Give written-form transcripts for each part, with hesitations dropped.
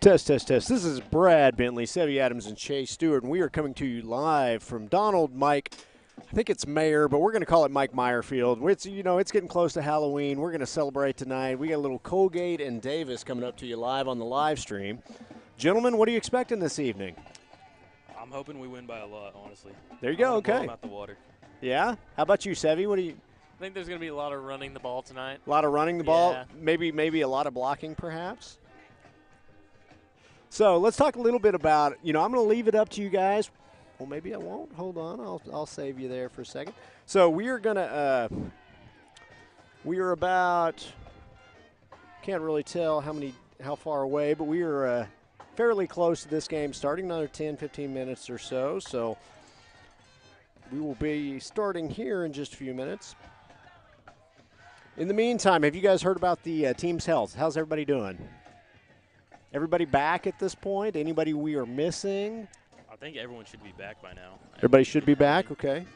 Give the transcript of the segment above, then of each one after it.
Test, test, test. This is Brad Bentley, Sevy Adams, and Chase Stewart, and we are coming to you live from Donald Mike. I think it's Mayer, but we're going to call it Mike Meyer Field. It's, it's getting close to Halloween. We're going to celebrate tonight. We got a little Coalgate and Davis coming up to you live on the live stream. Gentlemen, what are you expecting this evening? I'm hoping we win by a lot, honestly. There you go. Okay. Blow them out the water. Yeah. How about you, Sevy? What do you? I think there's going to be a lot of running the ball tonight. A lot of running the ball. Yeah. Maybe a lot of blocking, perhaps. So let's talk a little bit about, I'm going to leave it up to you guys. Well, maybe I won't. Hold on. I'll save you there for a second. So we are going to, we are about, can't really tell how far away, but we are fairly close to this game, starting another 10, 15 minutes or so. So we will be starting here in just a few minutes. In the meantime, have you guys heard about the team's health? How's everybody doing? Everybody back at this point? Anybody we are missing? I think everyone should be back by now. Everybody should be back? Okay.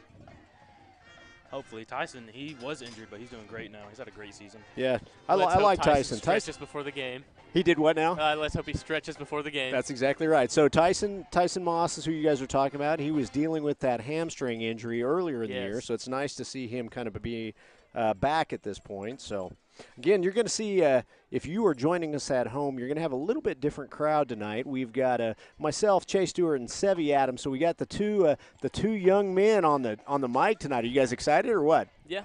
Hopefully. Tyson, he was injured, but he's doing great now. He's had a great season. Yeah, I like Tyson. Tyson before the game. He did what now? Let's hope he stretches before the game. That's exactly right. So Tyson Moss is who you guys are talking about. He was dealing with that hamstring injury earlier in the year, so it's nice to see him kind of be back at this point. So, again, you're going to see, if you are joining us at home, you're going to have a little bit different crowd tonight. We've got myself, Chase Stewart, and Sevy Adams. So we got the two young men on the mic tonight. Are you guys excited or what? Yeah.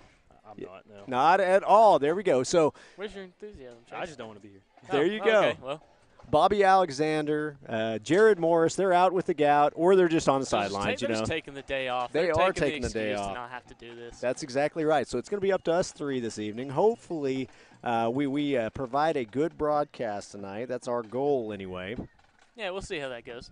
I'm not, no. Not at all. There we go. So where's your enthusiasm, Chase? I just don't want to be here. There you go. Okay, well. Bobby Alexander, Jared Morris, they're out with the gout, or they're just on the sidelines. They're just taking the day off. They are taking the day off. To not have to do this. That's exactly right. So it's going to be up to us three this evening. Hopefully, we provide a good broadcast tonight. That's our goal, anyway. Yeah, we'll see how that goes.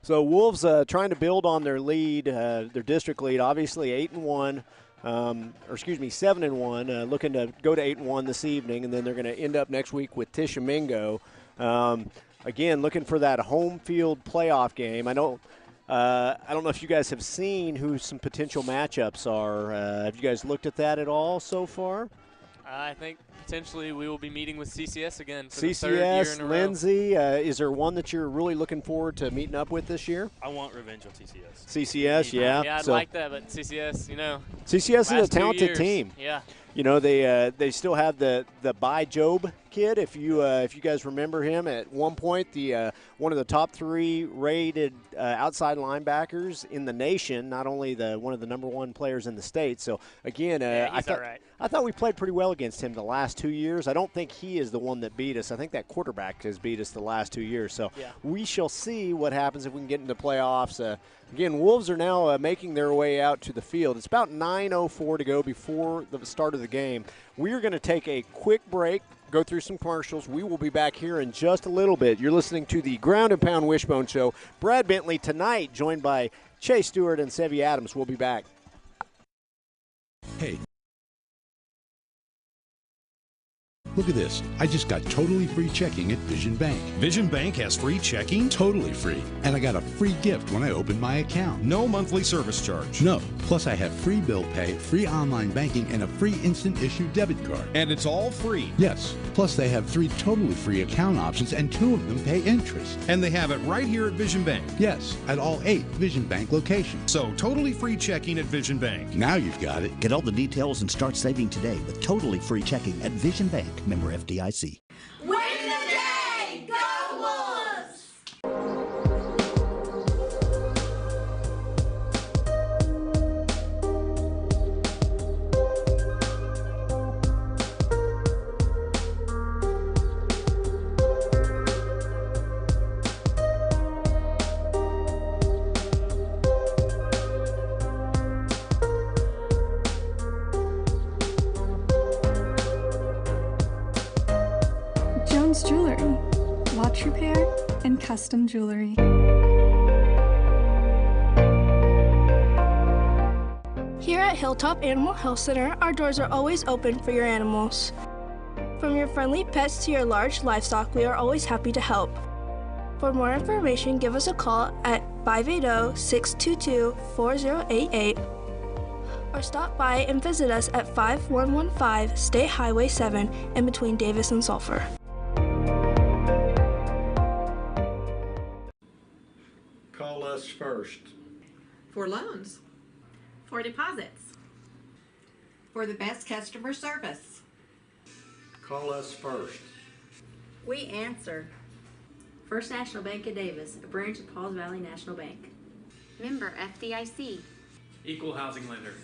So Wolves trying to build on their lead, their district lead. Obviously, 8-1. 7-1, looking to go to 8-1 this evening, and then they're going to end up next week with Tishomingo. Again, looking for that home field playoff game. I don't know if you guys have seen who some potential matchups are. Have you guys looked at that at all so far? I think potentially we will be meeting with CCS again for the third year in a row. Lindsay, is there one that you're really looking forward to meating up with this year? I want revenge on CCS. CCS, yeah. Yeah, I'd like that, but CCS, CCS is a talented team. Yeah. They still have the By Job kid. If you guys remember him, at one point, one of the top 3 rated outside linebackers in the nation. Not only one of the #1 players in the state. So again, I thought we played pretty well against him the last 2 years. I don't think he is the one that beat us. I think that quarterback has beat us the last 2 years. So we shall see what happens if we can get into the playoffs. Again, Wolves are now making their way out to the field. It's about 9:04 to go before the start of the game. We are going to take a quick break, go through some commercials. We will be back here in just a little bit. You're listening to the Ground and Pound Wishbone Show. Brad Bentley tonight, joined by Chase Stewart and Sevy Adams. We'll be back. Hey. Look at this. I just got totally free checking at Vision Bank. Vision Bank has free checking? Totally free. And I got a free gift when I opened my account. No monthly service charge? No. Plus I have free bill pay, free online banking, and a free instant issue debit card. And it's all free? Yes. Plus they have 3 totally free account options, and 2 of them pay interest. And they have it right here at Vision Bank? Yes, at all 8 Vision Bank locations. So totally free checking at Vision Bank. Now you've got it. Get all the details and start saving today with totally free checking at Vision Bank. Member FDIC. Win the day! Go Wolves! Jewelry, watch repair, and custom jewelry. Here at Hilltop Animal Health Center, our doors are always open for your animals. From your friendly pets to your large livestock, we are always happy to help. For more information, give us a call at 580-622-4088 or stop by and visit us at 5115 State Highway 7 in between Davis and Sulphur. first. For loans. For deposits. For the best customer service. Call us first. We answer. First National Bank of Davis, a branch of Pauls Valley National Bank. Member FDIC. Equal housing lender.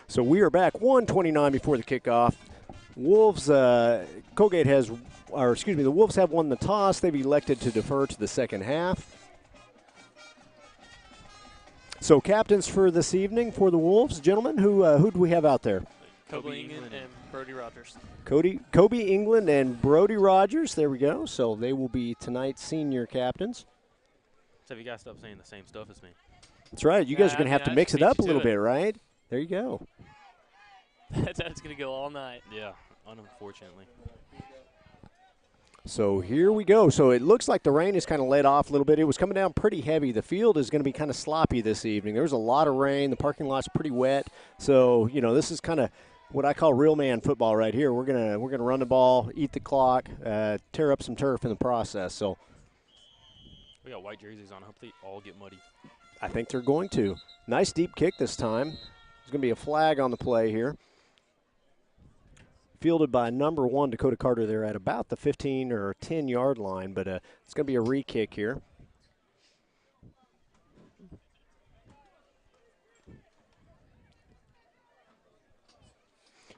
So we are back 1:29 before the kickoff. Wolves, Coalgate has, or excuse me, the Wolves have won the toss. They've elected to defer to the second half. So captains for this evening for the Wolves, gentlemen, who do we have out there? Kobe England and Brody Rogers. Kobe England and Brody Rogers. There we go. So they will be tonight's senior captains. So you guys stop saying the same stuff as me. That's right. You guys are going to have to mix it up a little bit, right? There you go. That's how it's going to go all night. Yeah, unfortunately. So here we go. So it looks like the rain has kind of laid off a little bit. It was coming down pretty heavy. The field is going to be kind of sloppy this evening. There was a lot of rain. The parking lot's pretty wet. So, this is kind of what I call real man football right here. We're gonna run the ball, eat the clock, tear up some turf in the process. So we got white jerseys on. I hope they all get muddy. I think they're going to. Nice deep kick this time. There's going to be a flag on the play here. Fielded by number 1, Dakota Carter, there at about the 15 or 10-yard line, but it's going to be a re-kick here.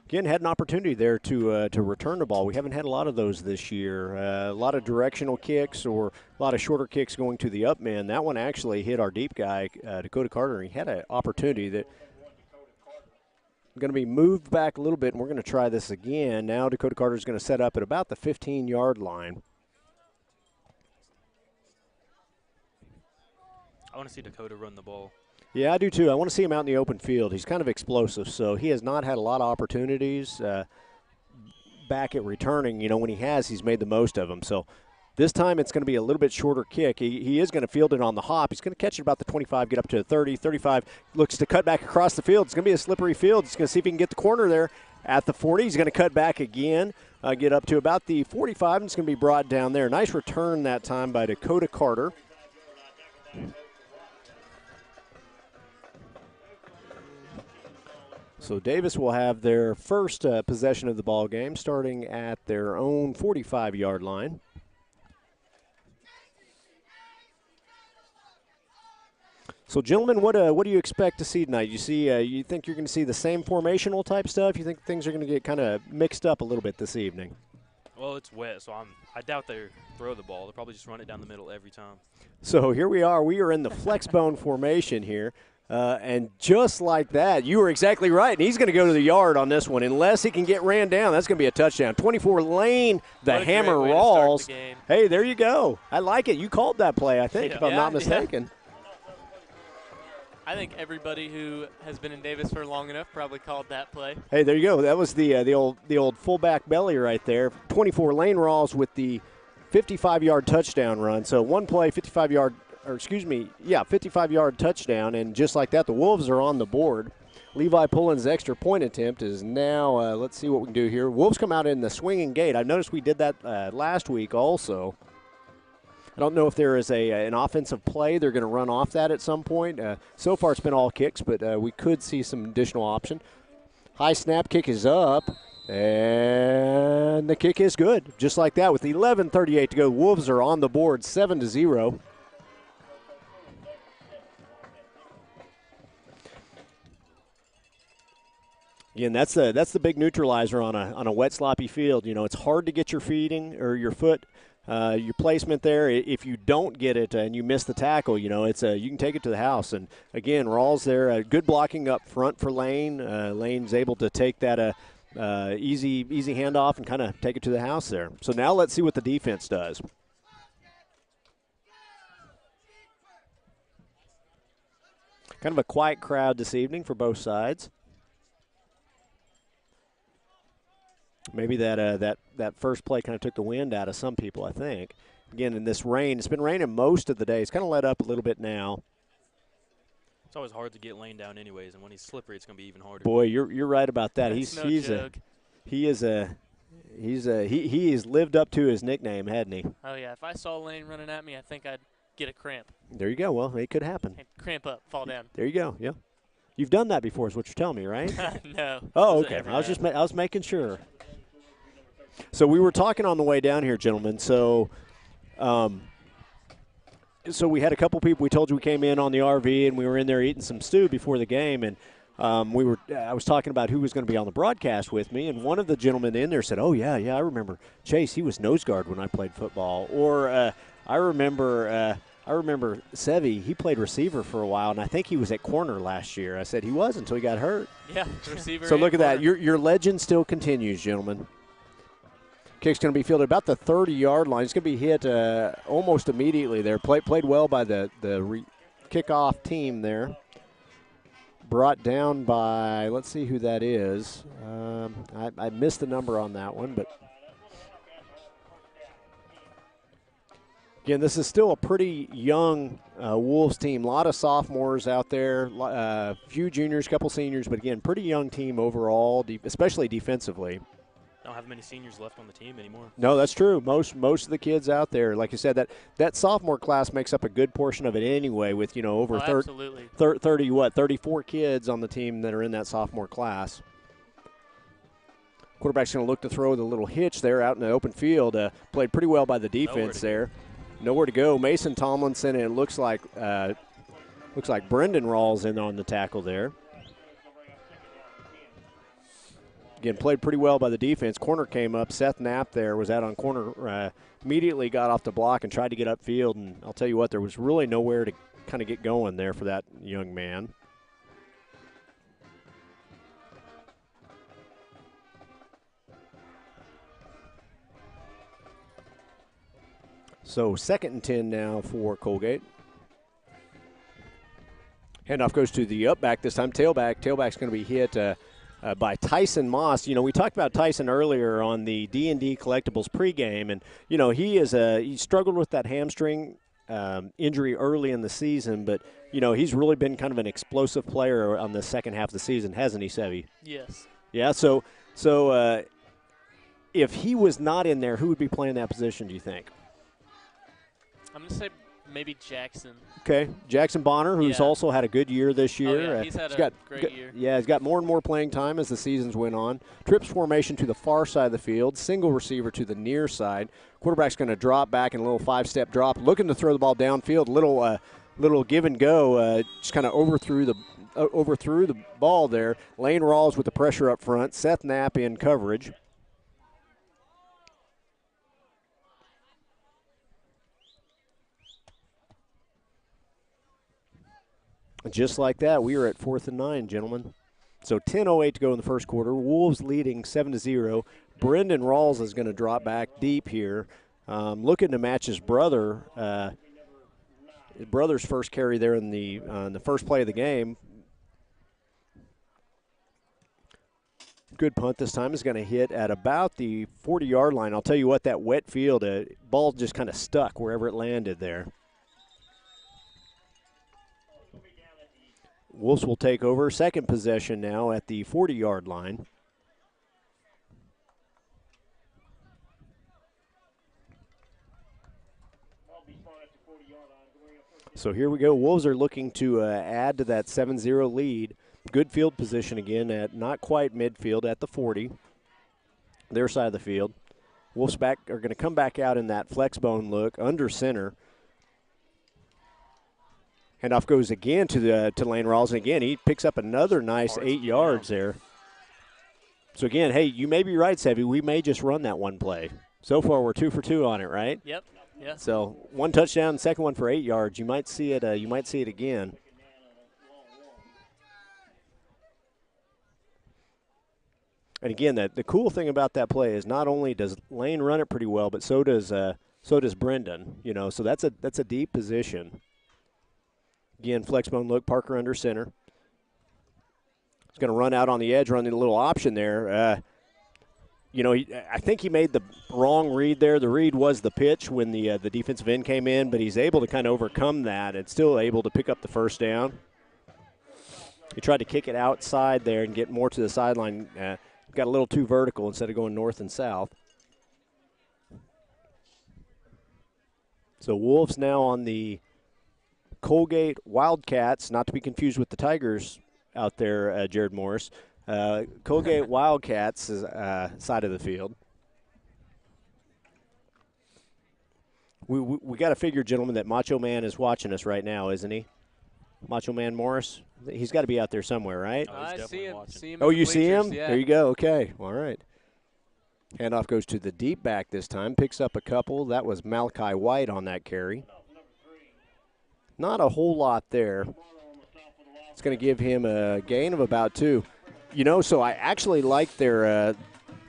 Again, had an opportunity there to return the ball. We haven't had a lot of those this year. A lot of directional kicks or a lot of shorter kicks going to the up man. That one actually hit our deep guy, Dakota Carter. He had an opportunity that going to be moved back a little bit, and we're going to try this again. Now Dakota Carter is going to set up at about the 15-yard line. I want to see Dakota run the ball. Yeah, I do too. I want to see him out in the open field. He's kind of explosive, so he has not had a lot of opportunities back at returning. When he has, he's made the most of them. So this time it's going to be a little bit shorter kick. He is going to field it on the hop. He's going to catch it about the 25, get up to the 30, 35, looks to cut back across the field. It's going to be a slippery field. He's going to see if he can get the corner there at the 40. He's going to cut back again, get up to about the 45, and it's going to be brought down there. Nice return that time by Dakota Carter. So Davis will have their first possession of the ball game, starting at their own 45-yard line. So, gentlemen, what do you expect to see tonight? You think you're going to see the same formational type stuff? You think things are going to get kind of mixed up a little bit this evening? Well, it's wet, so I doubt they throw the ball. They'll probably just run it down the middle every time. So here we are. We are in the flex bone formation here. And just like that, you were exactly right. And he's going to go to the yard on this one. Unless he can get ran down, that's going to be a touchdown. 24 Lane, the hammer Rawls. Hey, there you go. I like it. You called that play, I think, if I'm not mistaken. Yeah. I think everybody who has been in Davis for long enough probably called that play. Hey, there you go. That was the old fullback belly right there. 24 Lane Rawls with the 55-yard touchdown run. So one play, 55-yard. 55-yard touchdown, and just like that, the Wolves are on the board. Levi Pullen's extra point attempt is now, let's see what we can do here. Wolves come out in the swinging gate. I've noticed we did that last week also. I don't know if there is an offensive play. They're going to run off that at some point. So far it's been all kicks, but we could see some additional option. High snap, kick is up, and the kick is good. Just like that with 11:38 to go. Wolves are on the board 7-0. Again, that's the big neutralizer on a wet, sloppy field. It's hard to get your feeding or your foot, your placement there. If you don't get it and you miss the tackle, it's you can take it to the house. And again, Rawls there, good blocking up front for Lane. Lane's able to take that easy handoff and kind of take it to the house there. So now let's see what the defense does. Kind of a quiet crowd this evening for both sides. Maybe that first play kind of took the wind out of some people, I think. Again, in this rain, it's been raining most of the day. It's kind of let up a little bit now. It's always hard to get Lane down anyways, and when he's slippery, it's going to be even harder. Boy, you're right about that. He has lived up to his nickname, hadn't he? Oh yeah, if I saw Lane running at me, I think I'd get a cramp. There you go. Well, it could happen. I'd cramp up, fall down. There you go. Yeah, you've done that before, is what you're telling me, right? No. Oh, okay. I was making sure. So we were talking on the way down here, gentlemen. So we had a couple people. We told you we came in on the RV, and we were in there eating some stew before the game. And I was talking about who was going to be on the broadcast with me, and one of the gentlemen in there said, "Oh yeah, I remember Chase. He was nose guard when I played football." Or I remember Sevi. He played receiver for a while, and I think he was at corner last year. I said he was until he got hurt. Yeah, receiver. So look at corner. that. Your legend still continues, gentlemen. Kick's going to be fielded about the 30-yard line. It's going to be hit almost immediately there. Played well by the kickoff team there. Brought down by, let's see who that is. I missed the number on that one, but again, this is still a pretty young Wolves team. A lot of sophomores out there, few juniors, couple seniors, but again, pretty young team overall, especially defensively. Don't have many seniors left on the team anymore. No, that's true. Most of the kids out there, like you said, that sophomore class makes up a good portion of it anyway. With over 34 kids on the team that are in that sophomore class. Quarterback's going to look to throw the little hitch there out in the open field. Played pretty well by the defense there. Nowhere to go. Mason Tomlinson, and it looks like Brendan Rawls in on the tackle there. Again, played pretty well by the defense. Corner came up. Seth Knapp there was out on corner. Immediately got off the block and tried to get upfield. And I'll tell you what, there was really nowhere to kind of get going there for that young man. So 2nd and 10 now for Coalgate. Handoff goes to the up back this time. Tailback. Tailback's going to be hit by Tyson Moss. We talked about Tyson earlier on the D&D Collectibles pregame, and he struggled with that hamstring injury early in the season, but he's really been kind of an explosive player on the second half of the season, hasn't he, Sevi? Yes. Yeah. So if he was not in there, who would be playing that position? Do you think? I'm gonna say maybe Jackson. Okay, Jackson Bonner, who's also had a good year this year. Oh, yeah, he's had a great year. Yeah, he's got more and more playing time as the seasons went on. Trips formation to the far side of the field, single receiver to the near side. Quarterback's going to drop back in a little 5-step drop, looking to throw the ball downfield. Little give and go, just kind of overthrew the ball there. Lane Rawls with the pressure up front. Seth Knapp in coverage. Just like that, we are at 4th and 9, gentlemen. So 10:08 to go in the first quarter. Wolves leading 7-0. Brendan Rawls is going to drop back deep here, looking to match his brother. His brother's first carry there in the first play of the game. Good punt this time is going to hit at about the 40-yard line. I'll tell you what, that wet field, ball just kind of stuck wherever it landed there. Wolves will take over. Second possession now at the 40-yard line. So here we go. Wolves are looking to add to that 7-0 lead. Good field position again at not quite midfield at the 40, their side of the field. Wolves are going to come back out in that flex bone look under center. Handoff goes again to Lane Rawls, and again he picks up another nice 8 yards there. So again, hey, you may be right, Sevi. We may just run that one play. So far, we're 2 for 2 on it, right? Yep. Yeah. So one touchdown, second one for 8 yards. You might see it. You might see it again. And again, the cool thing about that play is not only does Lane run it pretty well, but so does Brendan. So that's a deep position. Again, flex bone look, Parker under center. He's going to run out on the edge, running a little option there. I think he made the wrong read there. The read was the pitch when the defensive end came in, but he's able to kind of overcome that and still able to pick up the first down. He tried to kick it outside there and get more to the sideline. Got a little too vertical instead of going north and south. So Wolves now on the Coalgate Wildcats, not to be confused with the Tigers out there, Jared Morris. Coalgate Wildcats side of the field. We got to figure, gentlemen, that Macho Man is watching us right now, isn't he? Macho Man Morris. He's got to be out there somewhere, right? Oh, he's I see him. watching. See him Oh, in the you see him? bleachers, yeah. There you go. Okay. All right. Handoff goes to the deep back this time. Picks up a couple. That was Malachi White on that carry. Not a whole lot there. It's going to give him a gain of about 2. So I actually like their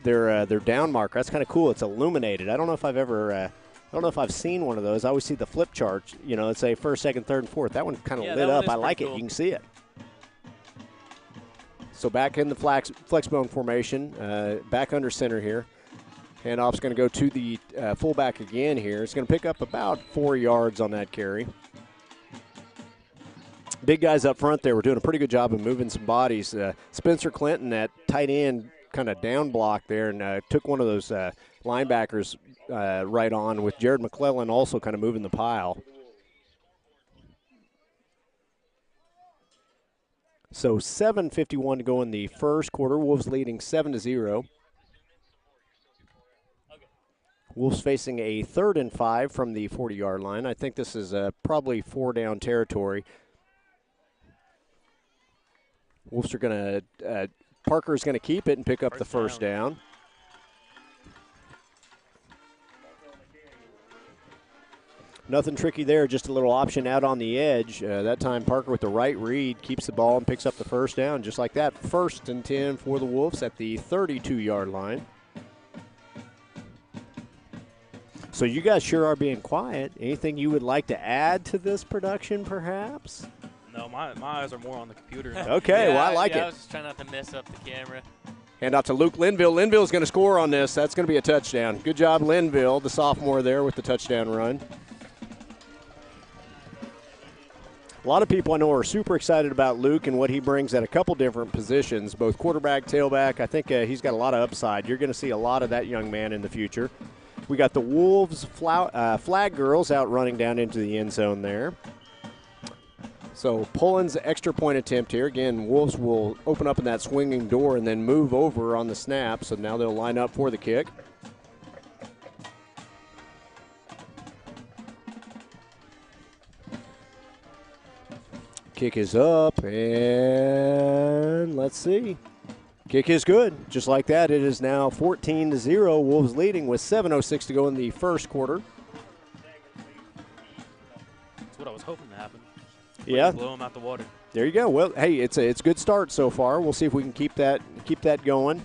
down marker. That's kind of cool. It's illuminated. I don't know if I've seen one of those. I always see the flip chart. Let's say first, second, third, and fourth. That one kind of lit up. I like it. You can see it. So back in the flex bone formation, back under center here. Handoff's going to go to the fullback again here. It's going to pick up about 4 yards on that carry. Big guys up front there were doing a pretty good job of moving some bodies. Spencer Clinton, that tight end, kind of down block there and took one of those linebackers right on with Jared McClellan also kind of moving the pile. So 7:51 to go in the first quarter. Wolves leading 7-0. Wolves facing a 3rd and 5 from the 40-yard line. I think this is probably 4-down territory. Wolves are going to Parker's going to keep it and pick up the first down. Nothing tricky there, just a little option out on the edge. That time Parker with the right read keeps the ball and picks up the first down. Just like that, 1st and 10 for the Wolves at the 32-yard line. So you guys sure are being quiet. Anything you would like to add to this production, perhaps? No, my eyes are more on the computer. Okay, well, I like it. I was just trying not to mess up the camera. Hand out to Luke Linville. Linville's going to score on this. That's going to be a touchdown. Good job, Linville, the sophomore there with the touchdown run. A lot of people I know are super excited about Luke and what he brings at a couple different positions, both quarterback, tailback. I think he's got a lot of upside. You're going to see a lot of that young man in the future. We got the Wolves flag girls out running down into the end zone there. So Pullen's extra point attempt here. Again, Wolves will open up in that swinging door and then move over on the snap. So now they'll line up for the kick. Kick is up, and let's see. Kick is good. Just like that, it is now 14-0. Wolves leading with 7:06 to go in the first quarter. That's what I was hoping to happen. Yeah. Blow them out the water. There you go. Well, hey, it's a good start so far. We'll see if we can keep that going.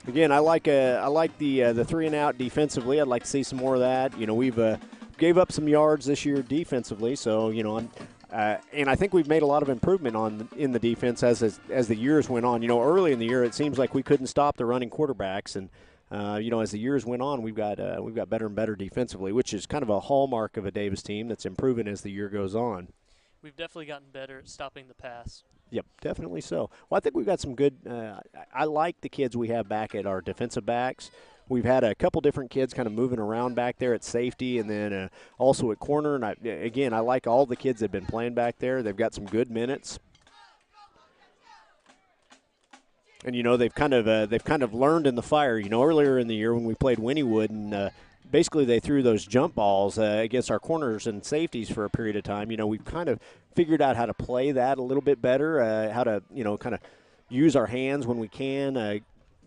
Again, I like the 3 and out defensively. I'd like to see some more of that. We've gave up some yards this year defensively, so and I think we've made a lot of improvement in the defense as the years went on. Early in the year, it seems like we couldn't stop the running quarterbacks, and as the years went on, we've got better and better defensively, which is kind of a hallmark of a Davis team that's improving as the year goes on. We've definitely gotten better at stopping the pass. Yep, definitely so. Well, I think we've got some good I like the kids we have back at our defensive backs. We've had a couple different kids kind of moving around back there at safety and then also at corner. And I like all the kids that have been playing back there. They've got some good minutes. And they've kind of learned in the fire. Earlier in the year when we played Wynnewood and basically they threw those jump balls against our corners and safeties for a period of time. We've kind of figured out how to play that a little bit better, how to kind of use our hands when we can.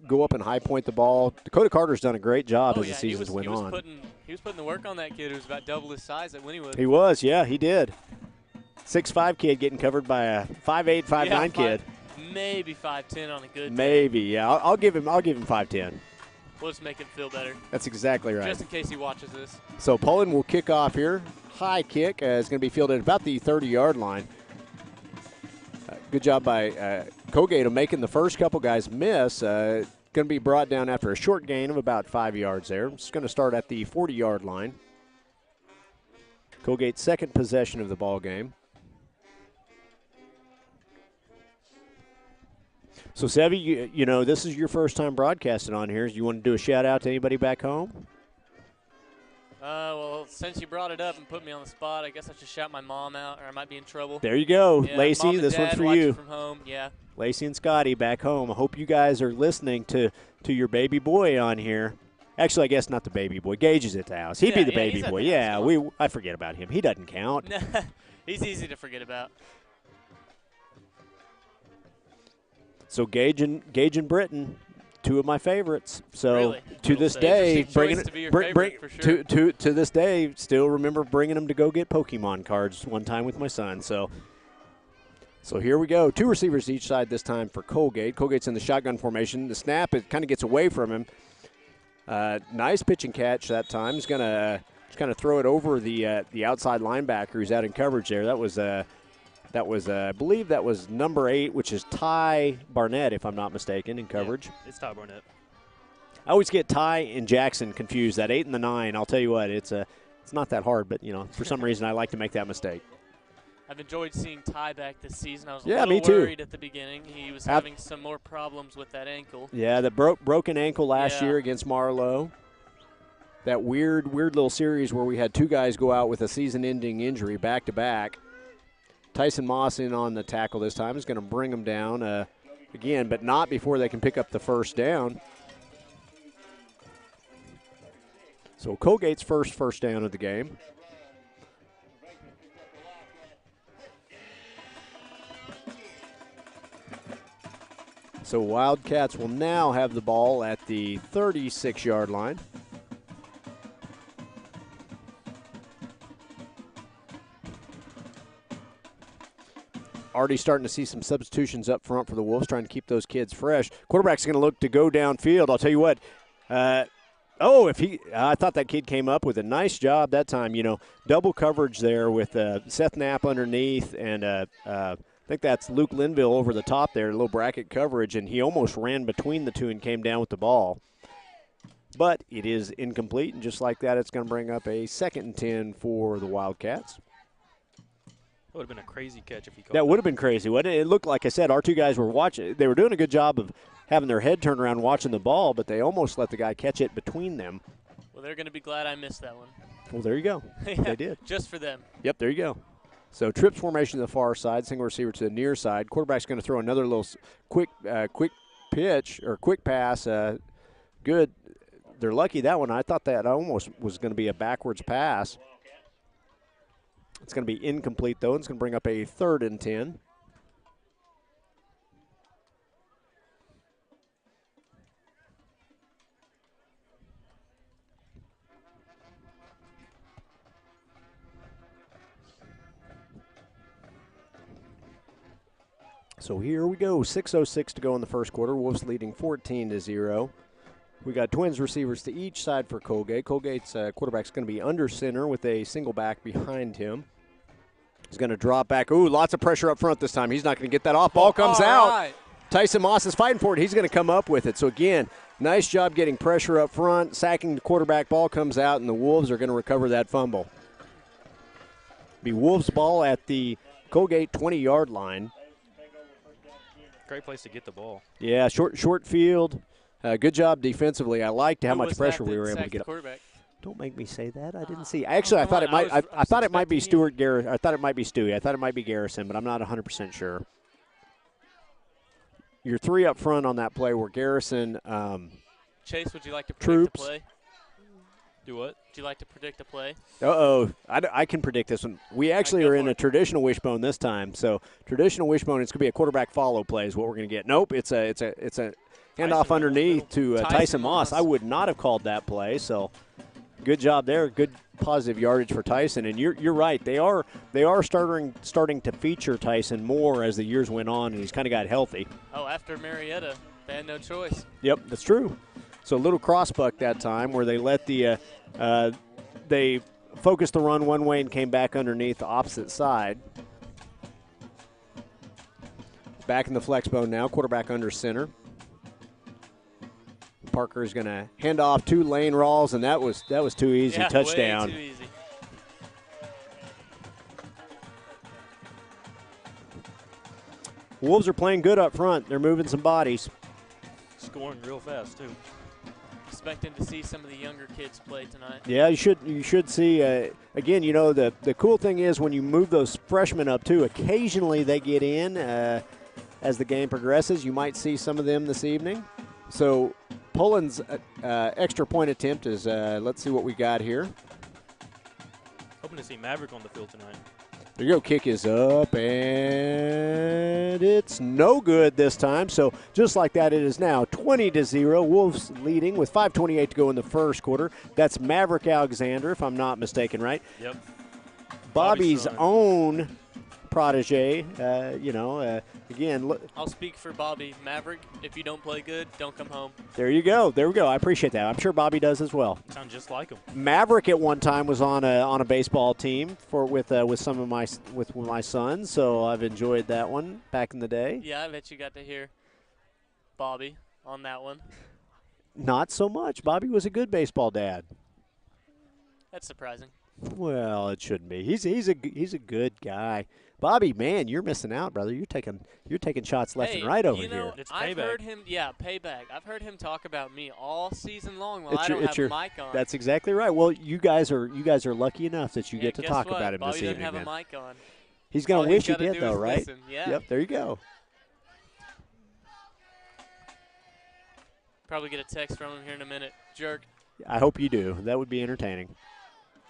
Go up and high point the ball. Dakota Carter's done a great job as the seasons went on. He was putting the work on that kid who was about double his size at Wynnewood. He was, yeah, he did. 6'5" kid getting covered by a 5'8", 5'9" kid. Maybe 5'10" on a good day. Maybe, yeah. I'll give him 5'10". We'll just make him feel better. That's exactly right. Just in case he watches this. So Pullen will kick off here. High kick is going to be fielded at about the 30-yard line. Good job by Coalgate of making the first couple guys miss. Going to be brought down after a short gain of about 5 yards there. It's going to start at the 40-yard line. Coalgate's second possession of the ball game. So, Sevy, this is your first time broadcasting on here. Do you want to do a shout-out to anybody back home? Well, since you brought it up and put me on the spot, I guess I should shout my mom out, or I might be in trouble. There you go. Yeah, Lacey, this one's for you. From home. Yeah. Lacey and Scotty back home. I hope you guys are listening to your baby boy on here. Actually, I guess not the baby boy. Gage is at the house. He'd be the baby boy. Yeah, I forget about him. He doesn't count. He's easy to forget about. So Gage and Britton, two of my favorites. So Really? to this day, bringing to be your favorite, for sure. to this day, still remember bringing them to go get Pokemon cards one time with my son. So here we go. Two receivers each side this time for Coalgate. Coalgate's in the shotgun formation. The snap, it kind of gets away from him. Nice pitch and catch that time. He's going to just kind of throw it over the outside linebacker who's out in coverage there. That was I believe that was number 8, which is Ty Barnett, if I'm not mistaken, in coverage. Yeah, it's Ty Barnett. I always get Ty and Jackson confused. That 8 and the 9, I'll tell you what, it's not that hard, but for some reason I like to make that mistake. I've enjoyed seeing Ty back this season. I was a me little too. worried at the beginning. He was having some more problems with that ankle. Yeah, the broken ankle last year against Marlowe. That weird little series where we had two guys go out with a season-ending injury back-to-back. Tyson Moss in on the tackle this time is going to bring them down again, but not before they can pick up the first down. So Coalgate's first down of the game. So Wildcats will now have the ball at the 36-yard line. Already starting to see some substitutions up front for the Wolves, trying to keep those kids fresh. Quarterback's going to look to go downfield. I'll tell you what. I thought that kid came up with a nice job that time. Double coverage there with Seth Knapp underneath, and I think that's Luke Linville over the top there, a little bracket coverage, and he almost ran between the two and came down with the ball. But it is incomplete, and just like that, it's going to bring up a 2nd and 10 for the Wildcats. That would have been a crazy catch if he caught that. Would have been crazy, wouldn't it? It looked like I said, our two guys were watching. They were doing a good job of having their head turned around watching the ball, but they almost let the guy catch it between them. Well, they're going to be glad I missed that one. Well, there you go. Yeah, they did. Just for them. Yep, there you go. So trips formation to the far side, single receiver to the near side. Quarterback's going to throw another little quick pitch or quick pass. Good. They're lucky that one. I thought that almost was going to be a backwards pass. It's going to be incomplete, though. It's going to bring up a 3rd and 10. So here we go. 6:06 to go in the first quarter. Wolves leading 14-0. We got twins receivers to each side for Coalgate. Coalgate's quarterback's going to be under center with a single back behind him. He's going to drop back. Ooh, lots of pressure up front this time. He's not going to get that off. Ball comes out. Right. Tyson Moss is fighting for it. He's going to come up with it. So, again, nice job getting pressure up front, sacking the quarterback. Ball comes out, and the Wolves are going to recover that fumble. Be Wolves ball at the Coalgate 20-yard line. Great place to get the ball. Yeah, short field. Good job defensively. I liked how much pressure we were able to get up. Don't make me say that. I didn't see. Actually, I thought it might. I thought it might be Stuart Garrison. I thought it might be Stewie. I thought it might be Garrison, but I'm not 100% sure. Your 3 up front on that play were Garrison. Chase, would you like to predict the play? Do what? Would you like to predict a play? I can predict this one. We actually are in a traditional wishbone this time. So traditional wishbone, it's going to be a quarterback follow play is what we're going to get. Nope, it's a handoff underneath to Tyson Moss. I would not have called that play. So good job there. Good positive yardage for Tyson. And you're right. They are starting to feature Tyson more as the years went on, and he's kind of got healthy. Oh, after Marietta, they had no choice. Yep, that's true. So a little crossbuck that time where they let they focused the run one way and came back underneath the opposite side. Back in the flex bone now, quarterback under center. Parker is going to hand off to Lane Rawls, and that was too easy. Yeah, touchdown. Way too easy. Wolves are playing good up front. They're moving some bodies. Scoring real fast, too. Expecting to see some of the younger kids play tonight. Yeah, you should see. Again, the cool thing is when you move those freshmen up, too, occasionally they get in as the game progresses. You might see some of them this evening. So Poland's extra point attempt is, let's see what we got here. Hoping to see Maverick on the field tonight. There you go. Kick is up, and it's no good this time. So just like that, it is now 20-0. Wolves leading with 5:28 to go in the first quarter. That's Maverick Alexander, if I'm not mistaken, right? Yep. Bobby's own protege. Again, look. I'll speak for Bobby. Maverick, if you don't play good, don't come home. There you go. There we go. I appreciate that. I'm sure Bobby does as well. Sound just like him. Maverick at one time was on a baseball team with some of my sons, so I've enjoyed that one back in the day. Yeah, I bet you got to hear Bobby on that one. Not so much. Bobby was a good baseball dad. That's surprising. Well, it shouldn't be. He's a good guy. Bobby, man, you're missing out, brother. You're taking shots left and right over here. It's I've payback. heard him, payback. I've heard him talk about me all season long while I don't have a mic on. That's exactly right. Well, you guys are lucky enough that you get to talk about him Bobby this evening. Bobby doesn't have man. a mic on. He's gonna All wish he's he did, do though, is right? listen. Yeah. Yep. There you go. Probably get a text from him here in a minute. Jerk. I hope you do. That would be entertaining.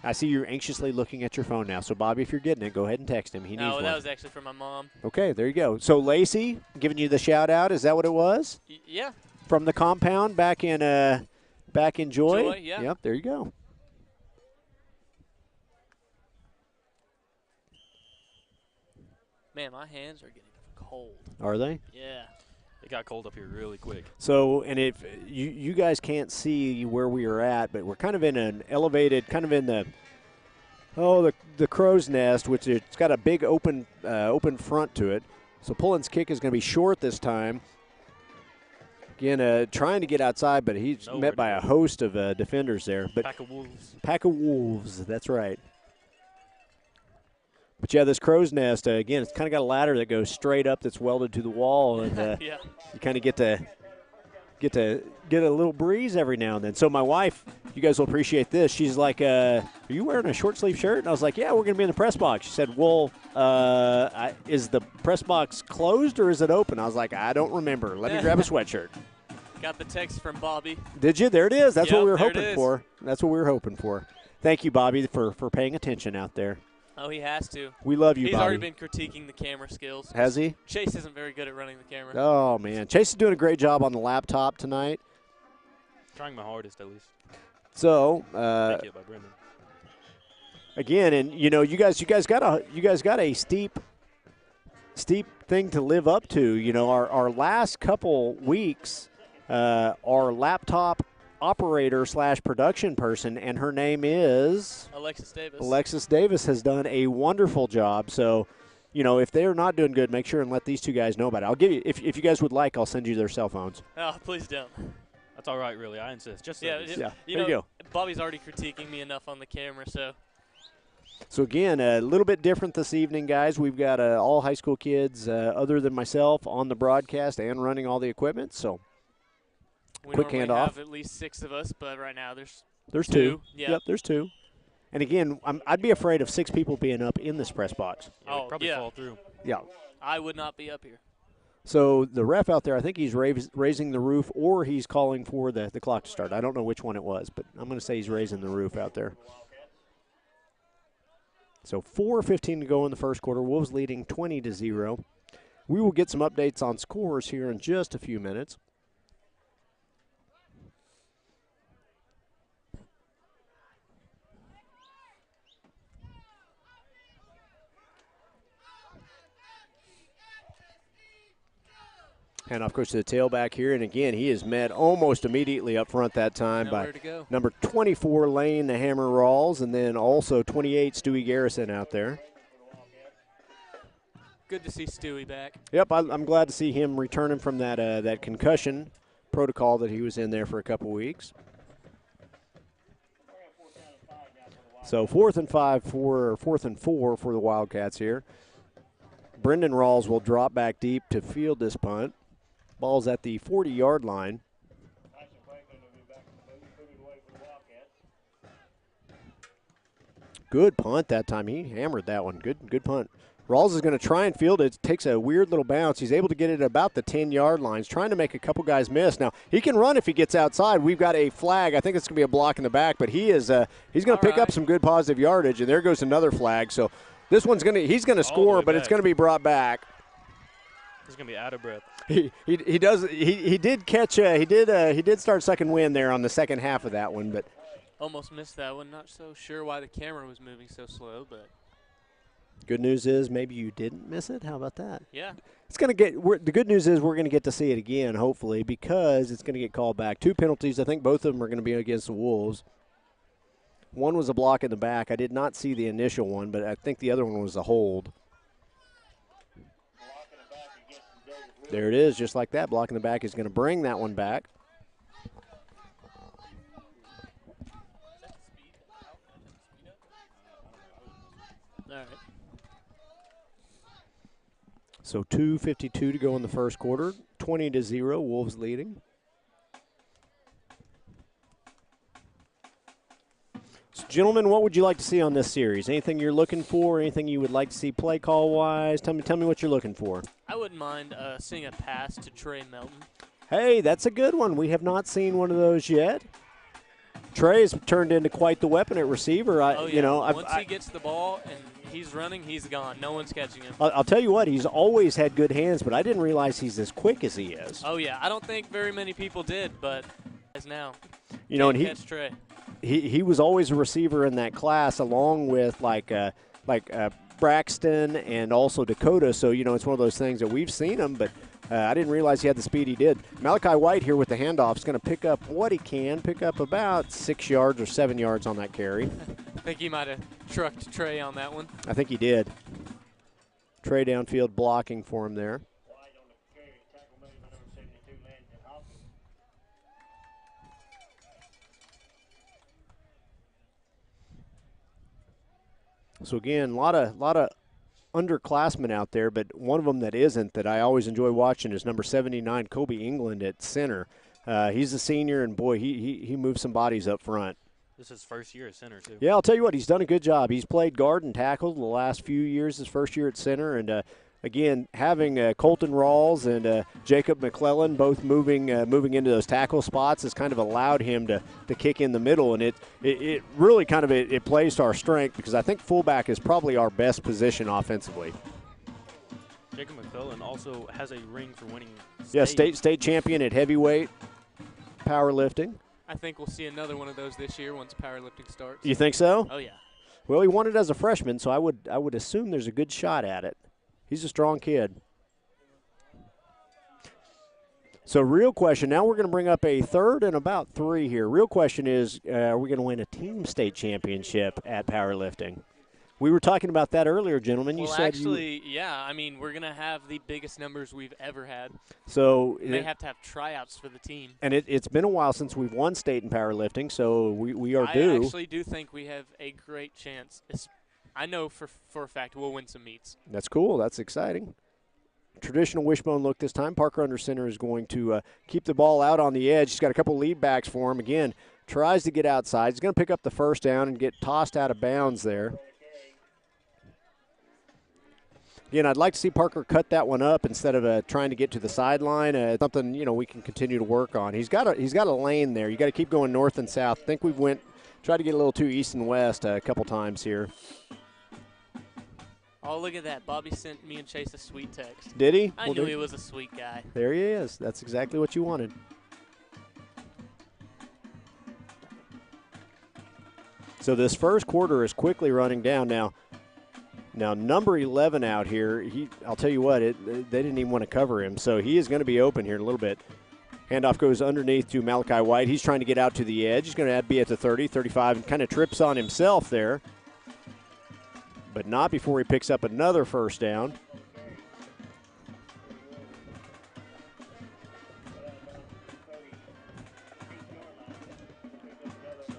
I see you're anxiously looking at your phone now. So, Bobby, if you're getting it, go ahead and text him. He needs one. No, that was actually from my mom. Okay, there you go. So, Lacey, giving you the shout-out. Is that what it was? Yeah. From the compound back in Joy? Joy, yeah. Yep, there you go. Man, my hands are getting cold. Are they? Yeah. It got cold up here really quick. So, and if you guys can't see where we are at, but we're kind of in an elevated, kind of in the crow's nest, which it's got a big open front to it. So Pullen's kick is going to be short this time. Again, trying to get outside, but he's met by a host of defenders there. But Pack of wolves. Pack of wolves, that's right. But yeah, this crow's nest, again, it's kind of got a ladder that goes straight up that's welded to the wall, and Yeah. you kind of get to get a little breeze every now and then. So my wife, you guys will appreciate this. She's like, "Are you wearing a short sleeve shirt?" And I was like, "Yeah, we're going to be in the press box." She said, "Well, is the press box closed or is it open?" I was like, "I don't remember. Let me grab a sweatshirt." Got the text from Bobby. Did you? There it is. That's what we were there it hoping is. for. That's what we were hoping for. Thank you, Bobby, for paying attention out there. Oh, he has to. We love you, He's Bobby. already been critiquing the camera skills. Has he? Chase isn't very good at running the camera. Oh, man. Chase is doing a great job on the laptop tonight. Trying my hardest, at least. So, Thank you, by Brendan. again, and you guys got a steep thing to live up to. You know, our last couple weeks, our laptop operator / production person, and her name is Alexis Davis. Alexis Davis has done a wonderful job. So, if they're not doing good, make sure and let these two guys know about it. I'll give you, if you guys would like, I'll send you their cell phones. Oh, please don't. That's all right, really. I insist. Just Yeah, there you go. Bobby's already critiquing me enough on the camera, so. So, again, a little bit different this evening, guys. We've got all high school kids, other than myself, on the broadcast and running all the equipment. So, We quick normally handoff. have at least 6 of us, but right now there's two. Yeah. Yep, there's 2. And, again, I'd be afraid of 6 people being up in this press box. Yeah, we'd probably fall through. Yeah. I would not be up here. So the ref out there, I think he's raising the roof or he's calling for the clock to start. I don't know which one it was, but I'm going to say he's raising the roof out there. So 4:15 to go in the first quarter. Wolves leading 20-0. We will get some updates on scores here in just a few minutes. And, of course, to the tailback here. And, again, he is met almost immediately up front that time by number 24, Lane, the Hammer Rawls, and then also 28, Stewie Garrison out there. Good to see Stewie back. Yep, I'm glad to see him returning from that concussion protocol that he was in there for a couple weeks. So 4th and 4 for the Wildcats here. Brendan Rawls will drop back deep to field this punt. Ball's at the 40-yard line. Good punt that time. He hammered that one. Good punt. Rawls is going to try and field it. Takes a weird little bounce. He's able to get it at about the 10-yard line. He's trying to make a couple guys miss. Now, he can run if he gets outside. We've got a flag. I think it's going to be a block in the back, but he's going to pick up some good positive yardage, and there goes another flag. So This one's he's gonna score, but it's gonna be brought back. He's gonna be out of breath. He did catch he did start sucking wind there on the second half of that one, but almost missed that one. Not so sure why the camera was moving so slow, but good news is maybe you didn't miss it. How about that? Yeah. It's gonna get. The good news is we're gonna get to see it again, hopefully, because it's gonna get called back. 2 penalties. I think both of them are gonna be against the Wolves. One was a block in the back. I did not see the initial one, but I think the other one was a hold. There it is, just like that. Block in the back is going to bring that one back. All right. So 2:52 to go in the first quarter. 20-0, Wolves leading. So, gentlemen, what would you like to see on this series? Anything you're looking for? Anything you would like to see play call wise? Tell me what you're looking for. I wouldn't mind seeing a pass to Trey Melton. Hey, that's a good one. We have not seen one of those yet. Trey's turned into quite the weapon at receiver. Once he gets the ball and he's running, he's gone. No one's catching him. I'll tell you what, he's always had good hands, but I didn't realize he's as quick as he is. Oh yeah, I don't think very many people did, but as now, and catch Trey. He was always a receiver in that class, along with like Braxton and also Dakota. So it's one of those things that we've seen him, but I didn't realize he had the speed he did. Malachi White here with the handoff is going to pick up what he can, pick up about 6 yards or 7 yards on that carry. I think he might have trucked Trey on that one. I think he did. Trey downfield blocking for him there. So again, a lot of underclassmen out there, but one of them that isn't, that I always enjoy watching, is number 79, Kobe England at center. He's a senior, and boy, he moves some bodies up front. This is his first year at center, too. Yeah, I'll tell you what, he's done a good job. He's played guard and tackle the last few years, his first year at center, and again, having Colton Rawls and Jacob McClellan both moving into those tackle spots has kind of allowed him to kick in the middle, and it really kind of it plays to our strength, because I think fullback is probably our best position offensively. Jacob McClellan also has a ring for winning state champion at heavyweight powerlifting. I think we'll see another one of those this year once powerlifting starts. You think so? Oh yeah. Well, he won it as a freshman, so I would assume there's a good shot at it. He's a strong kid. So real question, now we're going to bring up a third and about 3 here. Real question is, are we going to win a team state championship at powerlifting? We were talking about that earlier, gentlemen. You said actually, yeah. I mean, we're going to have the biggest numbers we've ever had. So they have to have tryouts for the team. And it's been a while since we've won state in powerlifting, so we are due. I actually do think we have a great chance. I know for a fact we'll win some meets. That's cool. That's exciting. Traditional wishbone look this time. Parker under center is going to keep the ball out on the edge. He's got a couple lead backs for him. Again, tries to get outside. He's going to pick up the first down and get tossed out of bounds there. Again, I'd like to see Parker cut that one up instead of trying to get to the sideline. Something we can continue to work on. He's got a lane there. You got to keep going north and south. I think we've tried to get a little too east and west a couple times here. Oh, look at that. Bobby sent me and Chase a sweet text. Did he? I knew he was a sweet guy. There he is. That's exactly what you wanted. So this first quarter is quickly running down now. Now, number 11 out here, I'll tell you what, they didn't even want to cover him, so he is going to be open here in a little bit. Handoff goes underneath to Malachi White. He's trying to get out to the edge. He's going to be at the 30, 35, and kind of trips on himself there, but not before he picks up another first down.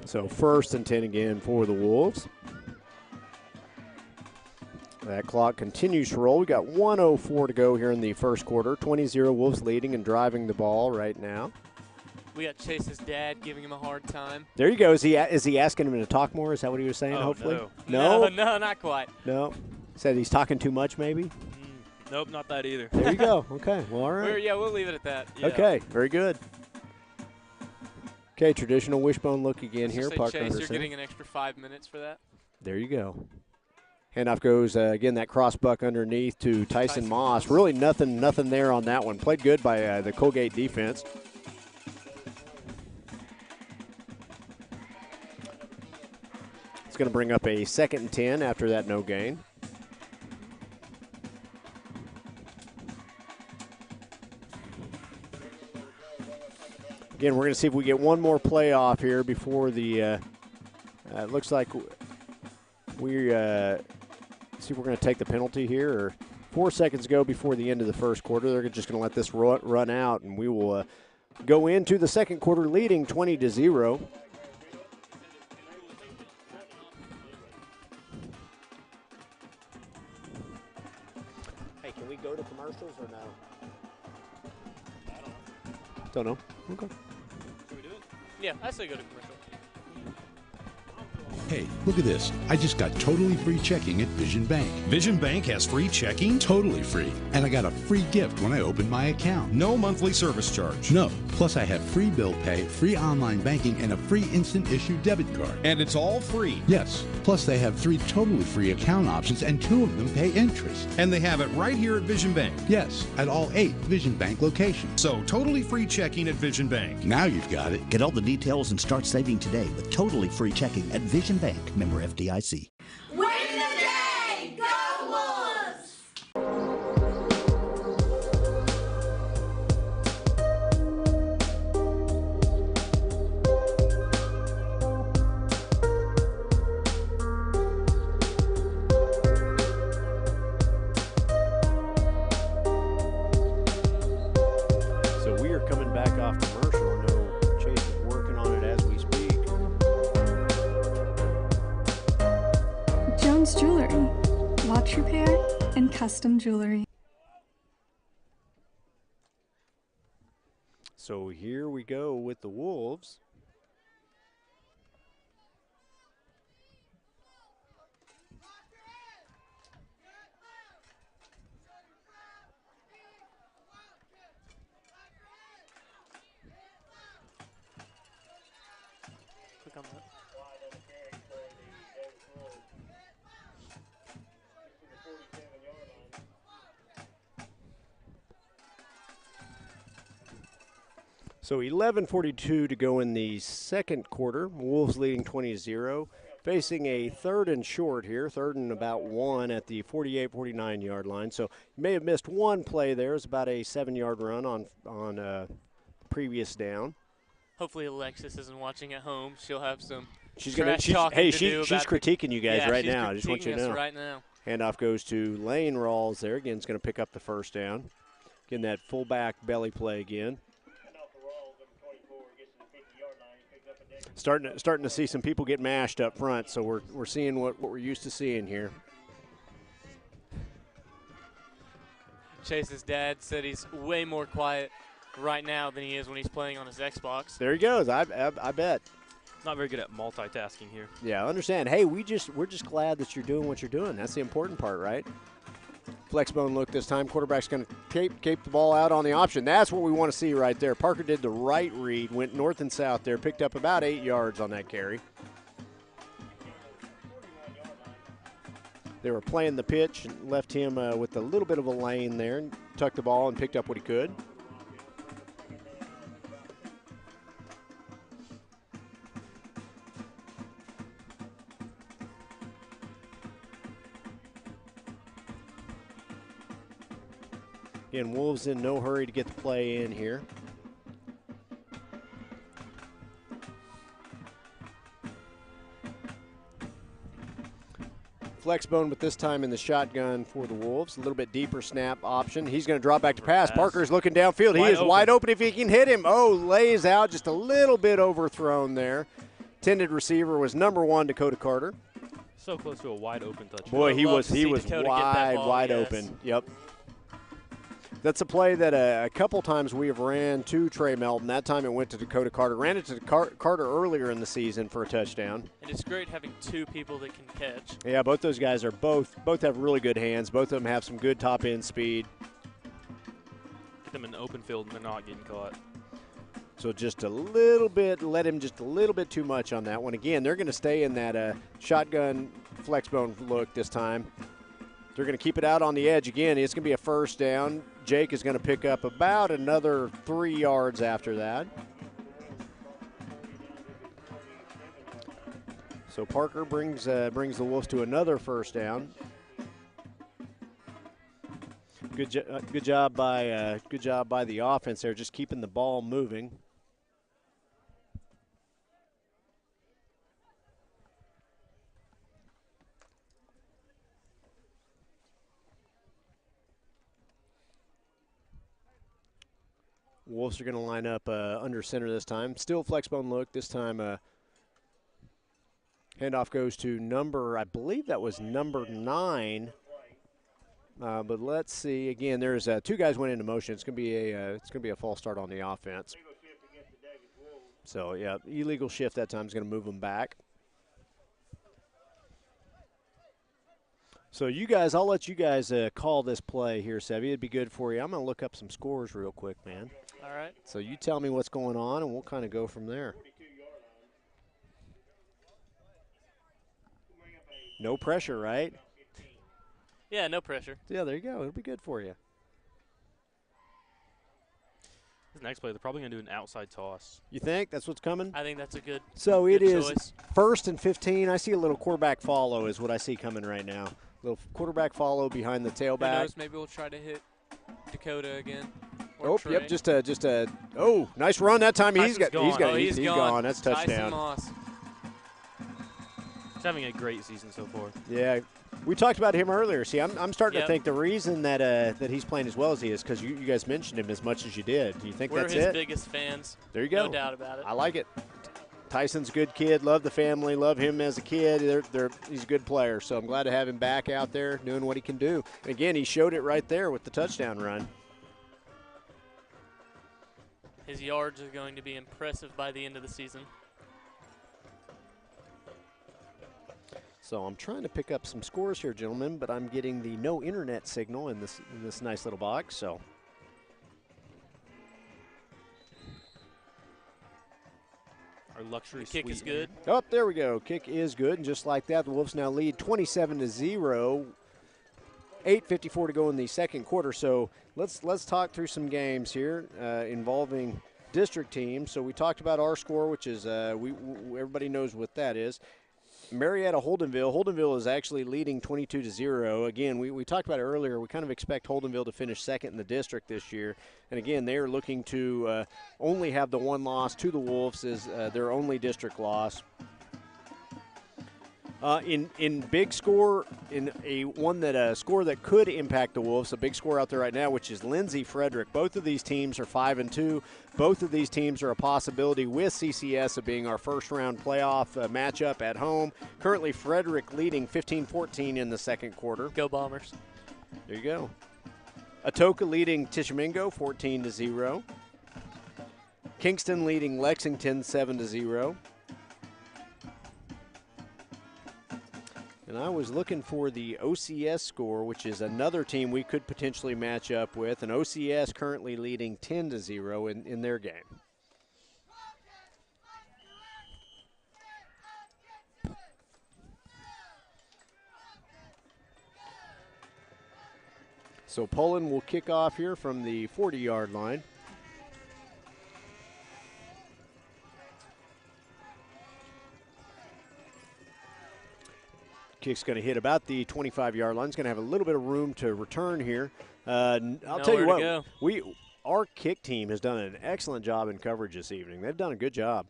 So 1st and 10 again for the Wolves. That clock continues to roll. We got 1:04 to go here in the first quarter. 20-0 Wolves leading and driving the ball right now. We got Chase's dad giving him a hard time. There you go. Is he asking him to talk more? Is that what he was saying, hopefully? No, not quite. No? Said he's talking too much, maybe? Nope, not that either. There you go. Okay, well, all right. We'll leave it at that. Yeah. Okay, very good. Okay, traditional wishbone look again here. Chase, you're getting an extra 5 minutes for that. There you go. Handoff goes, again, that cross buck underneath to Tyson Moss. Really nothing there on that one. Played good by the Coalgate defense. It's going to bring up a 2nd and 10 after that no gain. Again, we're going to see if we get one more play off here before the it looks like we see if we're going to take the penalty here. Or 4 seconds go before the end of the first quarter. They're just going to let this run out, and we will go into the second quarter leading 20-0. Hey, can we go to commercials or no? Don't know. Okay. Should we do it? Yeah, I say go to commercial. Hey, look at this. I just got totally free checking at Vision Bank. Vision Bank has free checking? Totally free. And I got a free gift when I opened my account. No monthly service charge. No. Plus I have free bill pay, free online banking, and a free instant issue debit card. And it's all free. Yes. Plus they have 3 totally free account options, and 2 of them pay interest. And they have it right here at Vision Bank. Yes, at all 8 Vision Bank locations. So totally free checking at Vision Bank. Now you've got it. Get all the details and start saving today with totally free checking at Vision Bank, member FDIC. Win the day! Go Wolves! So we are coming back off commercial. I know Chase is working on it as we speak. Jones Jewelry, watch repair and custom jewelry. So here we go with the Wolves. Click on that. So 11:42 to go in the second quarter. Wolves leading 20-0. Facing a 3rd and short here, 3rd and about 1 at the 48-49 yard line. So you may have missed one play there. It's about a 7-yard run on previous down. Hopefully Alexis isn't watching at home. She'll have some She's critiquing you guys right now. I just want you to know. Right now. Handoff goes to Lane Rawls there. Again, it's going to pick up the first down. Getting that fullback belly play again. Starting to see some people get mashed up front, so we're seeing what we're used to seeing here. Chase's dad said he's way more quiet right now than he is when he's playing on his Xbox. There he goes. I bet. Not very good at multitasking here. Yeah, I understand. Hey, we're just glad that you're doing what you're doing. That's the important part, right? Flexbone look this time. Quarterback's going to cape the ball out on the option. That's what we want to see right there. Parker did the right read, went north and south there, picked up about 8 yards on that carry. They were playing the pitch and left him with a little bit of a lane there, and tucked the ball and picked up what he could. Again, Wolves in no hurry to get the play in here. Flexbone, but this time in the shotgun for the Wolves. A little bit deeper snap option. He's going to drop back to pass. Parker's looking downfield. He is wide open if he can hit him. Oh, lays out just a little bit overthrown there. Intended receiver was number 1, Dakota Carter. So close to a wide open touchdown. Boy, he was wide open. Yep. That's a play that a couple times we have ran to Trey Melton. That time it went to Dakota Carter. Ran it to Carter earlier in the season for a touchdown. And it's great having 2 people that can catch. Yeah, both those guys are both have really good hands. Both of them have some good top end speed. Get them in the open field and they're not getting caught. So just a little bit, let him just a little bit too much on that one. Again, they're going to stay in that shotgun flexbone look this time. They're going to keep it out on the edge again. It's going to be a first down. Jake is going to pick up about another 3 yards after that. So Parker brings the Wolves to another first down. Good job by the offense there, just keeping the ball moving. Wolves are going to line up under center this time. Still flexbone look. This time handoff goes to I believe that was number 9. But let's see. Again, there's 2 guys went into motion. It's going to be a false start on the offense. So yeah, illegal shift that time is going to move them back. So you guys, I'll let you guys call this play here, Sevy. It'd be good for you. I'm going to look up some scores real quick, man. All right. So you tell me what's going on, and we'll kind of go from there. No pressure, right? Yeah, no pressure. Yeah, there you go. It'll be good for you. This next play, they're probably going to do an outside toss. You think that's what's coming? I think that's a good So it is choice. 1st and 15. I see a little quarterback follow is what I see coming right now. Little quarterback follow behind the Who tailback. knows, maybe we'll try to hit Dakota again. Oh, yep, just a nice run that time. He's gone. That's touchdown. Tyson Moss. He's having a great season so far. Yeah, we talked about him earlier. See, I'm starting Yep. to think the reason that he's playing as well as he is because you guys mentioned him as much as you did. Do you think We're that's his it? biggest fans. There you go. No doubt about it. I like it. Tyson's a good kid. Love the family. Love him as a kid. He's a good player. So I'm glad to have him back out there doing what he can do. And again, he showed it right there with the touchdown run. His yards are going to be impressive by the end of the season. So I'm trying to pick up some scores here, gentlemen, but I'm getting the no internet signal in this nice little box. So Our luxury kick is suite good. oh, there we go. Kick is good, and just like that, the Wolves now lead 27-0. 8:54 to go in the second quarter. So let's talk through some games here involving district teams. So we talked about our score, which is everybody knows what that is. Marietta Holdenville. Holdenville is actually leading 22-0. Again, we talked about it earlier. We kind of expect Holdenville to finish second in the district this year. And again, they are looking to only have the one loss to the Wolves as their only district loss. In big score, in a score that could impact the Wolves, a big score out there right now, which is Lindsay Frederick. Both of these teams are 5-2. Both of these teams are a possibility with CCS of being our first round playoff matchup at home. Currently, Frederick leading 15-14 in the second quarter. Go Bombers. There you go. Atoka leading Tishomingo 14-0. Kingston leading Lexington 7-0. And I was looking for the OCS score, which is another team we could potentially match up with. And OCS currently leading 10-0 in their game. So Poland will kick off here from the 40-yard line. Kick's going to hit about the 25-yard line. It's going to have a little bit of room to return here. I'll tell you what, our kick team has done an excellent job in coverage this evening. They've done a good job.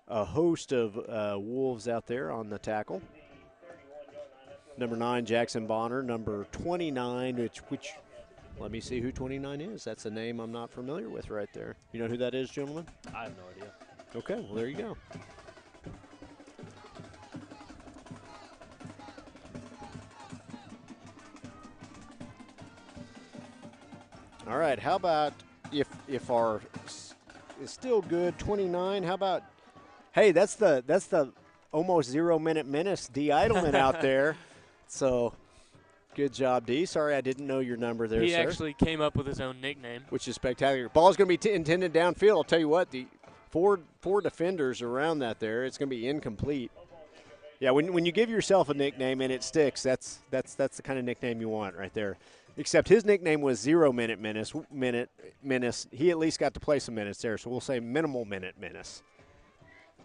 A host of Wolves out there on the tackle. Number 9, Jackson Bonner. Number 29, which let me see who 29 is. That's a name I'm not familiar with right there. You know who that is, gentlemen? I have no idea. Okay, well, there you go. All right, how about if our is still good 29? How about that's the almost 0-minute menace D Idleman out there. So good job, D. Sorry I didn't know your number there, He sir. actually came up with his own nickname, which is spectacular. Ball's going to be intended downfield. I'll tell you what, four defenders around that there. It's going to be incomplete. Yeah, when you give yourself a nickname and it sticks, that's the kind of nickname you want right there. Except his nickname was 0 Minute Menace. He at least got to play some minutes there, so we'll say minimal minute menace.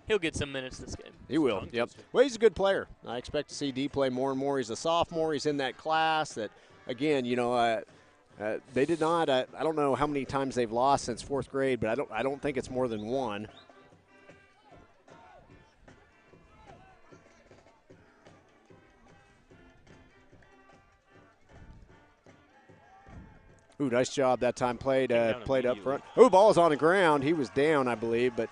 He'll get some minutes this game. He will, yep. Well, he's a good player. I expect to see D play more and more. He's a sophomore. He's in that class that, again, they did not. I don't know how many times they've lost since 4th grade, but I don't think it's more than one. Ooh, nice job that time played up front. Ooh, ball is on the ground. He was down, I believe, but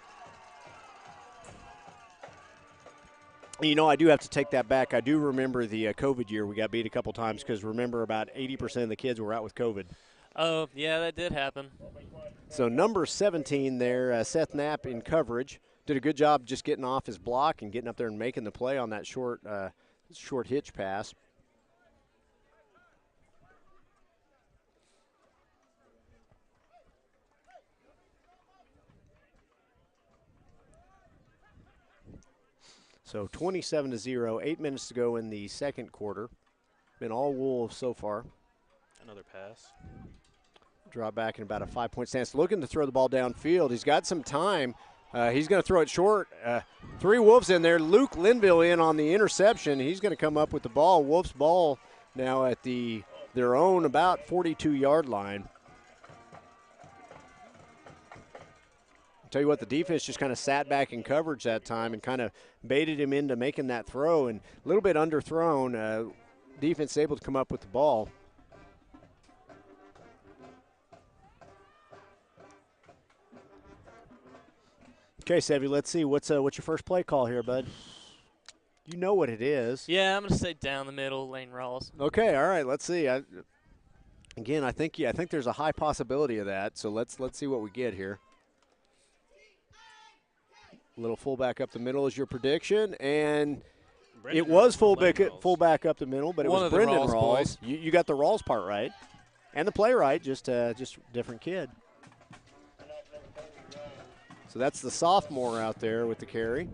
I do have to take that back. I do remember the COVID year we got beat a couple times because remember about 80% of the kids were out with COVID. Oh, yeah, that did happen. So number 17 there, Seth Knapp in coverage. Did a good job just getting off his block and getting up there and making the play on that short hitch pass. So 27-0, 8 minutes to go in the second quarter. Been all Wolves so far. Another pass. Draw back in about a 5-point stance. Looking to throw the ball downfield. He's got some time. He's going to throw it short. 3 Wolves in there. Luke Linville in on the interception. He's going to come up with the ball. Wolves ball now at their own about 42-yard line. Tell you what, the defense just kind of sat back in coverage that time and kind of baited him into making that throw, and a little bit underthrown. Defense able to come up with the ball. Okay, Sevy, let's see. What's your first play call here, bud? You know what it is. Yeah, I'm going to say down the middle, Lane Rawls. Okay, all right. Let's see. I think there's a high possibility of that. So let's see what we get here. Little fullback up the middle is your prediction, and it was fullback up the middle, but it was Brendan Rawls. You got the Rawls part right, and the play right, just different kid. So that's the sophomore out there with the carry.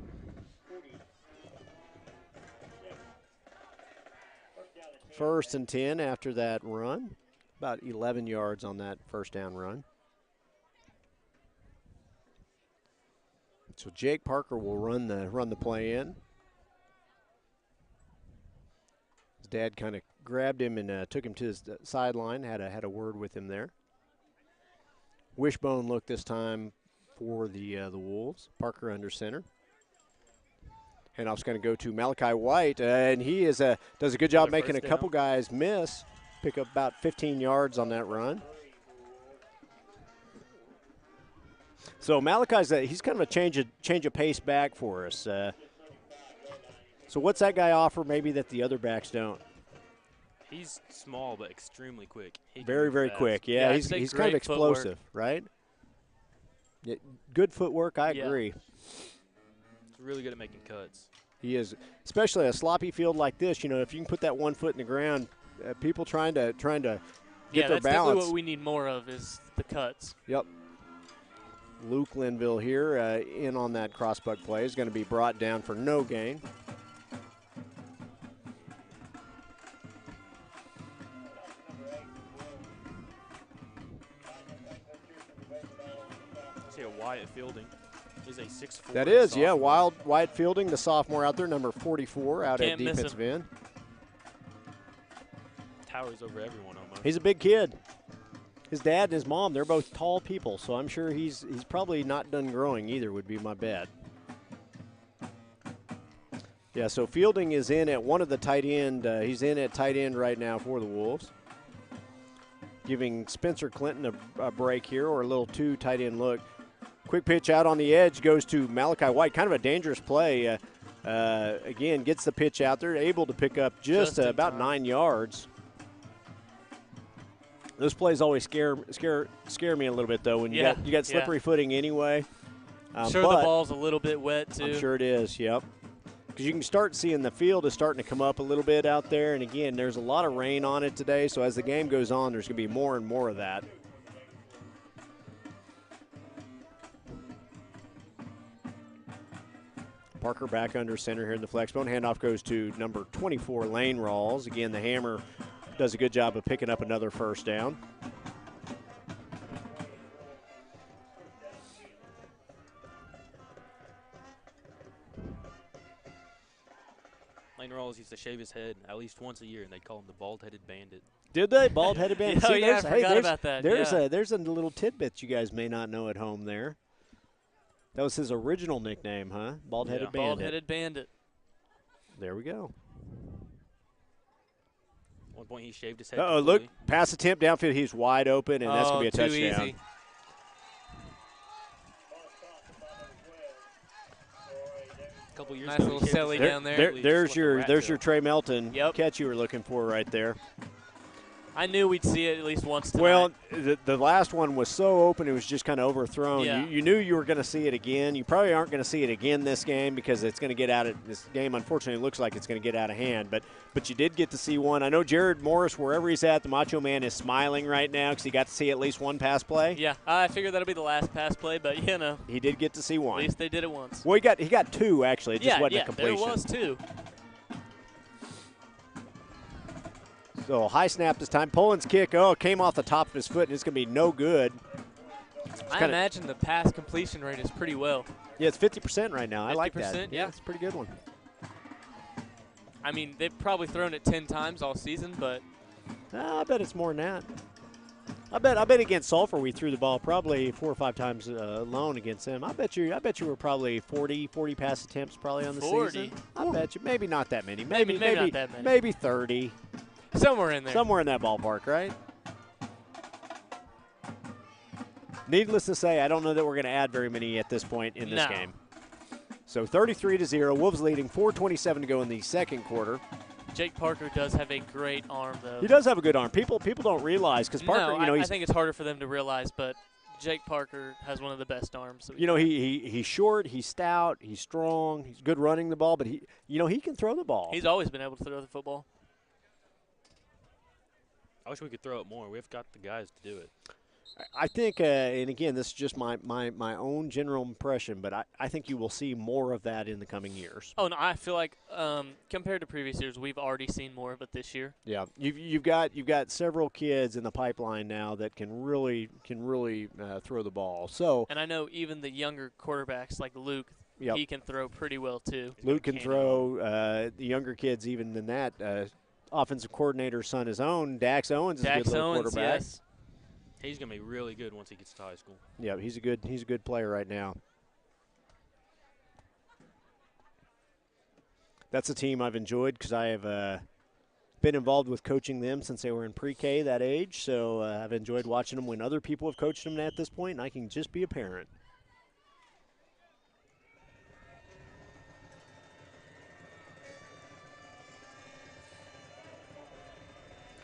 First and 10 after that run, about 11 yards on that first down run. So Jake Parker will run the play in. His dad kind of grabbed him and took him to his sideline. Had a word with him there. Wishbone look this time for the Wolves. Parker under center. Handoff's going to go to Malachi White, and he does a good job making a couple guys miss. Pick up about 15 yards on that run. So Malachi's he's kind of a change of pace back for us. So what's that guy offer maybe that the other backs don't? He's small but extremely quick. Very, very quick. Yeah, he's kind of explosive, right? Yeah, good footwork, I agree. He's really good at making cuts. He is, especially a sloppy field like this. If you can put that 1 foot in the ground, people trying to get their balance. Yeah, that's definitely what we need more of is the cuts. Yep. Luke Linville here in on that crossbuck play is going to be brought down for no gain. See a Wyatt Fielding. He's a 6'4". That is, yeah. Wyatt Fielding, the sophomore out there, number 44 out at defensive end. Towers over everyone almost. He's a big kid. His dad and his mom, they're both tall people, so I'm sure he's probably not done growing either, would be my bet. Yeah, so Fielding is in at one of the tight end. He's in at tight end right now for the Wolves. Giving Spencer Clinton a break here, or a little two tight end look. Quick pitch out on the edge goes to Malachi White. Kind of a dangerous play. Again, gets the pitch out there, able to pick up just about 9 yards. Those plays always scare me a little bit, though, when you got slippery footing anyway. Sure, the ball's a little bit wet, too. I'm sure it is, yep. Because you can start seeing the field is starting to come up a little bit out there. And, again, there's a lot of rain on it today, so as the game goes on, there's going to be more and more of that. Parker back under center here in the flex bone. Handoff goes to number 24, Lane Rawls. Again, the Hammer does a good job of picking up another first down. Lane Rawls used to shave his head at least once a year, and they call him the bald-headed bandit. Did they? Bald-headed bandit. Oh, See, yeah, I forgot about that. There's a little tidbit you guys may not know at home there. That was his original nickname, huh? Bald-headed bandit. Bald-headed bandit. There we go. At one point, he shaved his head. Uh-oh, look, pass attempt downfield. He's wide open, and that's going to be a touchdown. Easy. Couple years nice ago, little celly down there. There's your Trey Melton catch you were looking for right there. I knew we'd see it at least once tonight. Well, the last one was so open, it was just kind of overthrown. Yeah. You knew you were going to see it again. You probably aren't going to see it again this game because it's going to get out of this game. Unfortunately, looks like it's going to get out of hand. But you did get to see one. I know Jared Morris, wherever he's at, the Macho Man is smiling right now because he got to see at least one pass play. Yeah, I figured that'll be the last pass play, but he did get to see one. At least they did it once. Well, he got two actually. It just wasn't a completion. There was two. So high snap this time. Poland's kick, came off the top of his foot, and it's going to be no good. I imagine the pass completion rate is pretty well. Yeah, it's 50% right now. I like that. Yeah, it's a pretty good one. I mean, they've probably thrown it 10 times all season, but I bet it's more than that. I bet against Sulphur we threw the ball probably 4 or 5 times alone against them. I bet you were probably 40 pass attempts probably on the 40. season. I bet you maybe not that many. Maybe not that many. Maybe 30. Somewhere in there. Somewhere in that ballpark, right? Needless to say, I don't know that we're going to add very many at this point in this game. So 33-0. Wolves leading. 4:27 to go in the second quarter. Jake Parker does have a great arm, though. He does have a good arm. People don't realize because Parker, I think it's harder for them to realize, but Jake Parker has one of the best arms. He's short, he's stout, he's strong, he's good running the ball, but he can throw the ball. He's always been able to throw the football. I wish we could throw it more. We've got the guys to do it. I think, and again, this is just my own general impression, but I think you will see more of that in the coming years. Oh, no, I feel like compared to previous years, we've already seen more of it this year. Yeah, you've got several kids in the pipeline now that can really throw the ball. So, and I know even the younger quarterbacks like Luke, he can throw pretty well too. Luke can throw. The younger kids, even than that. Offensive coordinator's son, his own, Dax Owens is a good little quarterback. Yes. He's going to be really good once he gets to high school. Yeah, he's a good player right now. That's a team I've enjoyed because I have been involved with coaching them since they were in pre-K, that age. So I've enjoyed watching them when other people have coached them at this point, and I can just be a parent.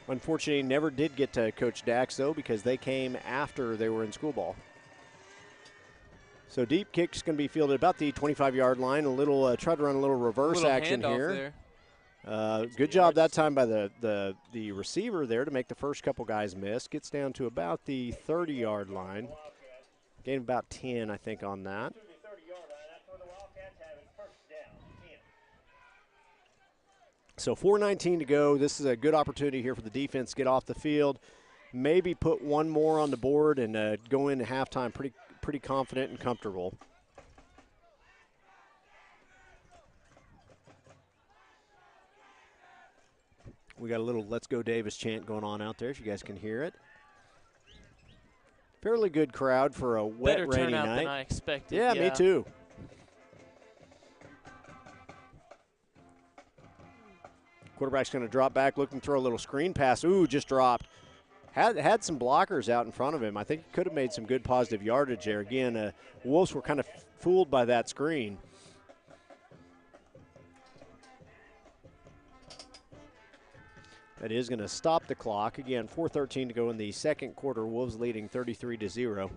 Unfortunately, never did get to coach Dax, though, because they came after they were in school ball. So deep kick's going to be fielded about the 25-yard line. Try to run a little reverse action here. Good job that time by the receiver there to make the first couple guys miss. Gets down to about the 30-yard line. Gained about 10, I think, on that. So 4:19 to go. This is a good opportunity here for the defense to get off the field, maybe put one more on the board and go into halftime pretty confident and comfortable. We got a little "Let's Go Davis" chant going on out there, if you guys can hear it. Fairly good crowd for a wet, rainy night. Better turnout than I expected. Yeah, me too. Quarterback's going to drop back, looking to throw a little screen pass. Ooh, just dropped. Had some blockers out in front of him. I think he could have made some good positive yardage there. Again, Wolves were kind of fooled by that screen. That is going to stop the clock. Again, 4:13 to go in the second quarter. Wolves leading 33-0.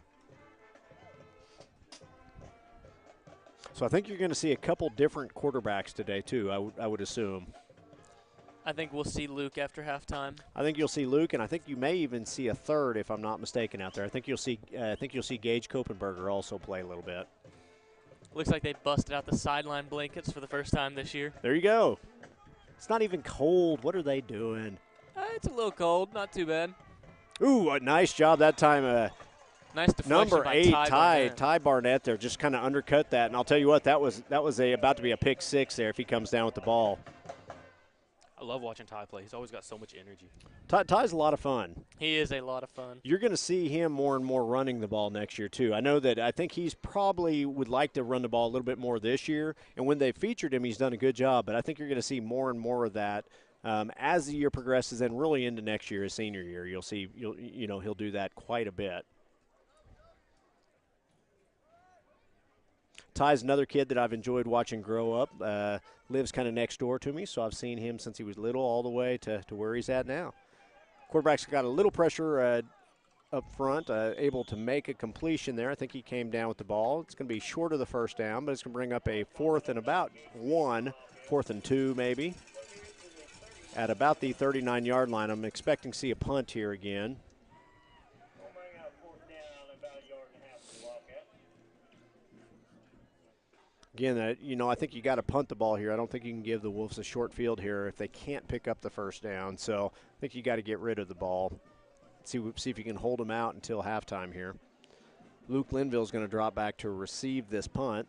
So I think you're going to see a couple different quarterbacks today, too, I would assume. I think we'll see Luke after halftime. I think you'll see Luke, and I think you may even see a third, if I'm not mistaken, out there. I think you'll see Gage Kopenberger also play a little bit. Looks like they busted out the sideline blankets for the first time this year. There you go. It's not even cold. What are they doing? It's a little cold, not too bad. Ooh, a nice job that time. Nice deflection Number by 8, Barnett. Ty Barnett there, just kind of undercut that. And I'll tell you what, that was about to be a pick 6 there if he comes down with the ball. I love watching Ty play. He's always got so much energy. Ty's a lot of fun. He is a lot of fun. You're going to see him more and more running the ball next year, too. I think he's probably would like to run the ball a little bit more this year. And when they featured him, he's done a good job. But I think you're going to see more and more of that as the year progresses and really into next year, his senior year. You'll see, he'll do that quite a bit. Ty's another kid that I've enjoyed watching grow up. Lives kind of next door to me, so I've seen him since he was little all the way to where he's at now. Quarterback's got a little pressure up front, able to make a completion there. I think he came down with the ball. It's going to be short of the first down, but it's going to bring up a 4th and about 1, 4th and 2 maybe, at about the 39-yard line. I'm expecting to see a punt here again. Again, I think you got to punt the ball here. I don't think you can give the Wolves a short field here if they can't pick up the first down. So I think you got to get rid of the ball. See if you can hold them out until halftime here. Luke Linville is going to drop back to receive this punt.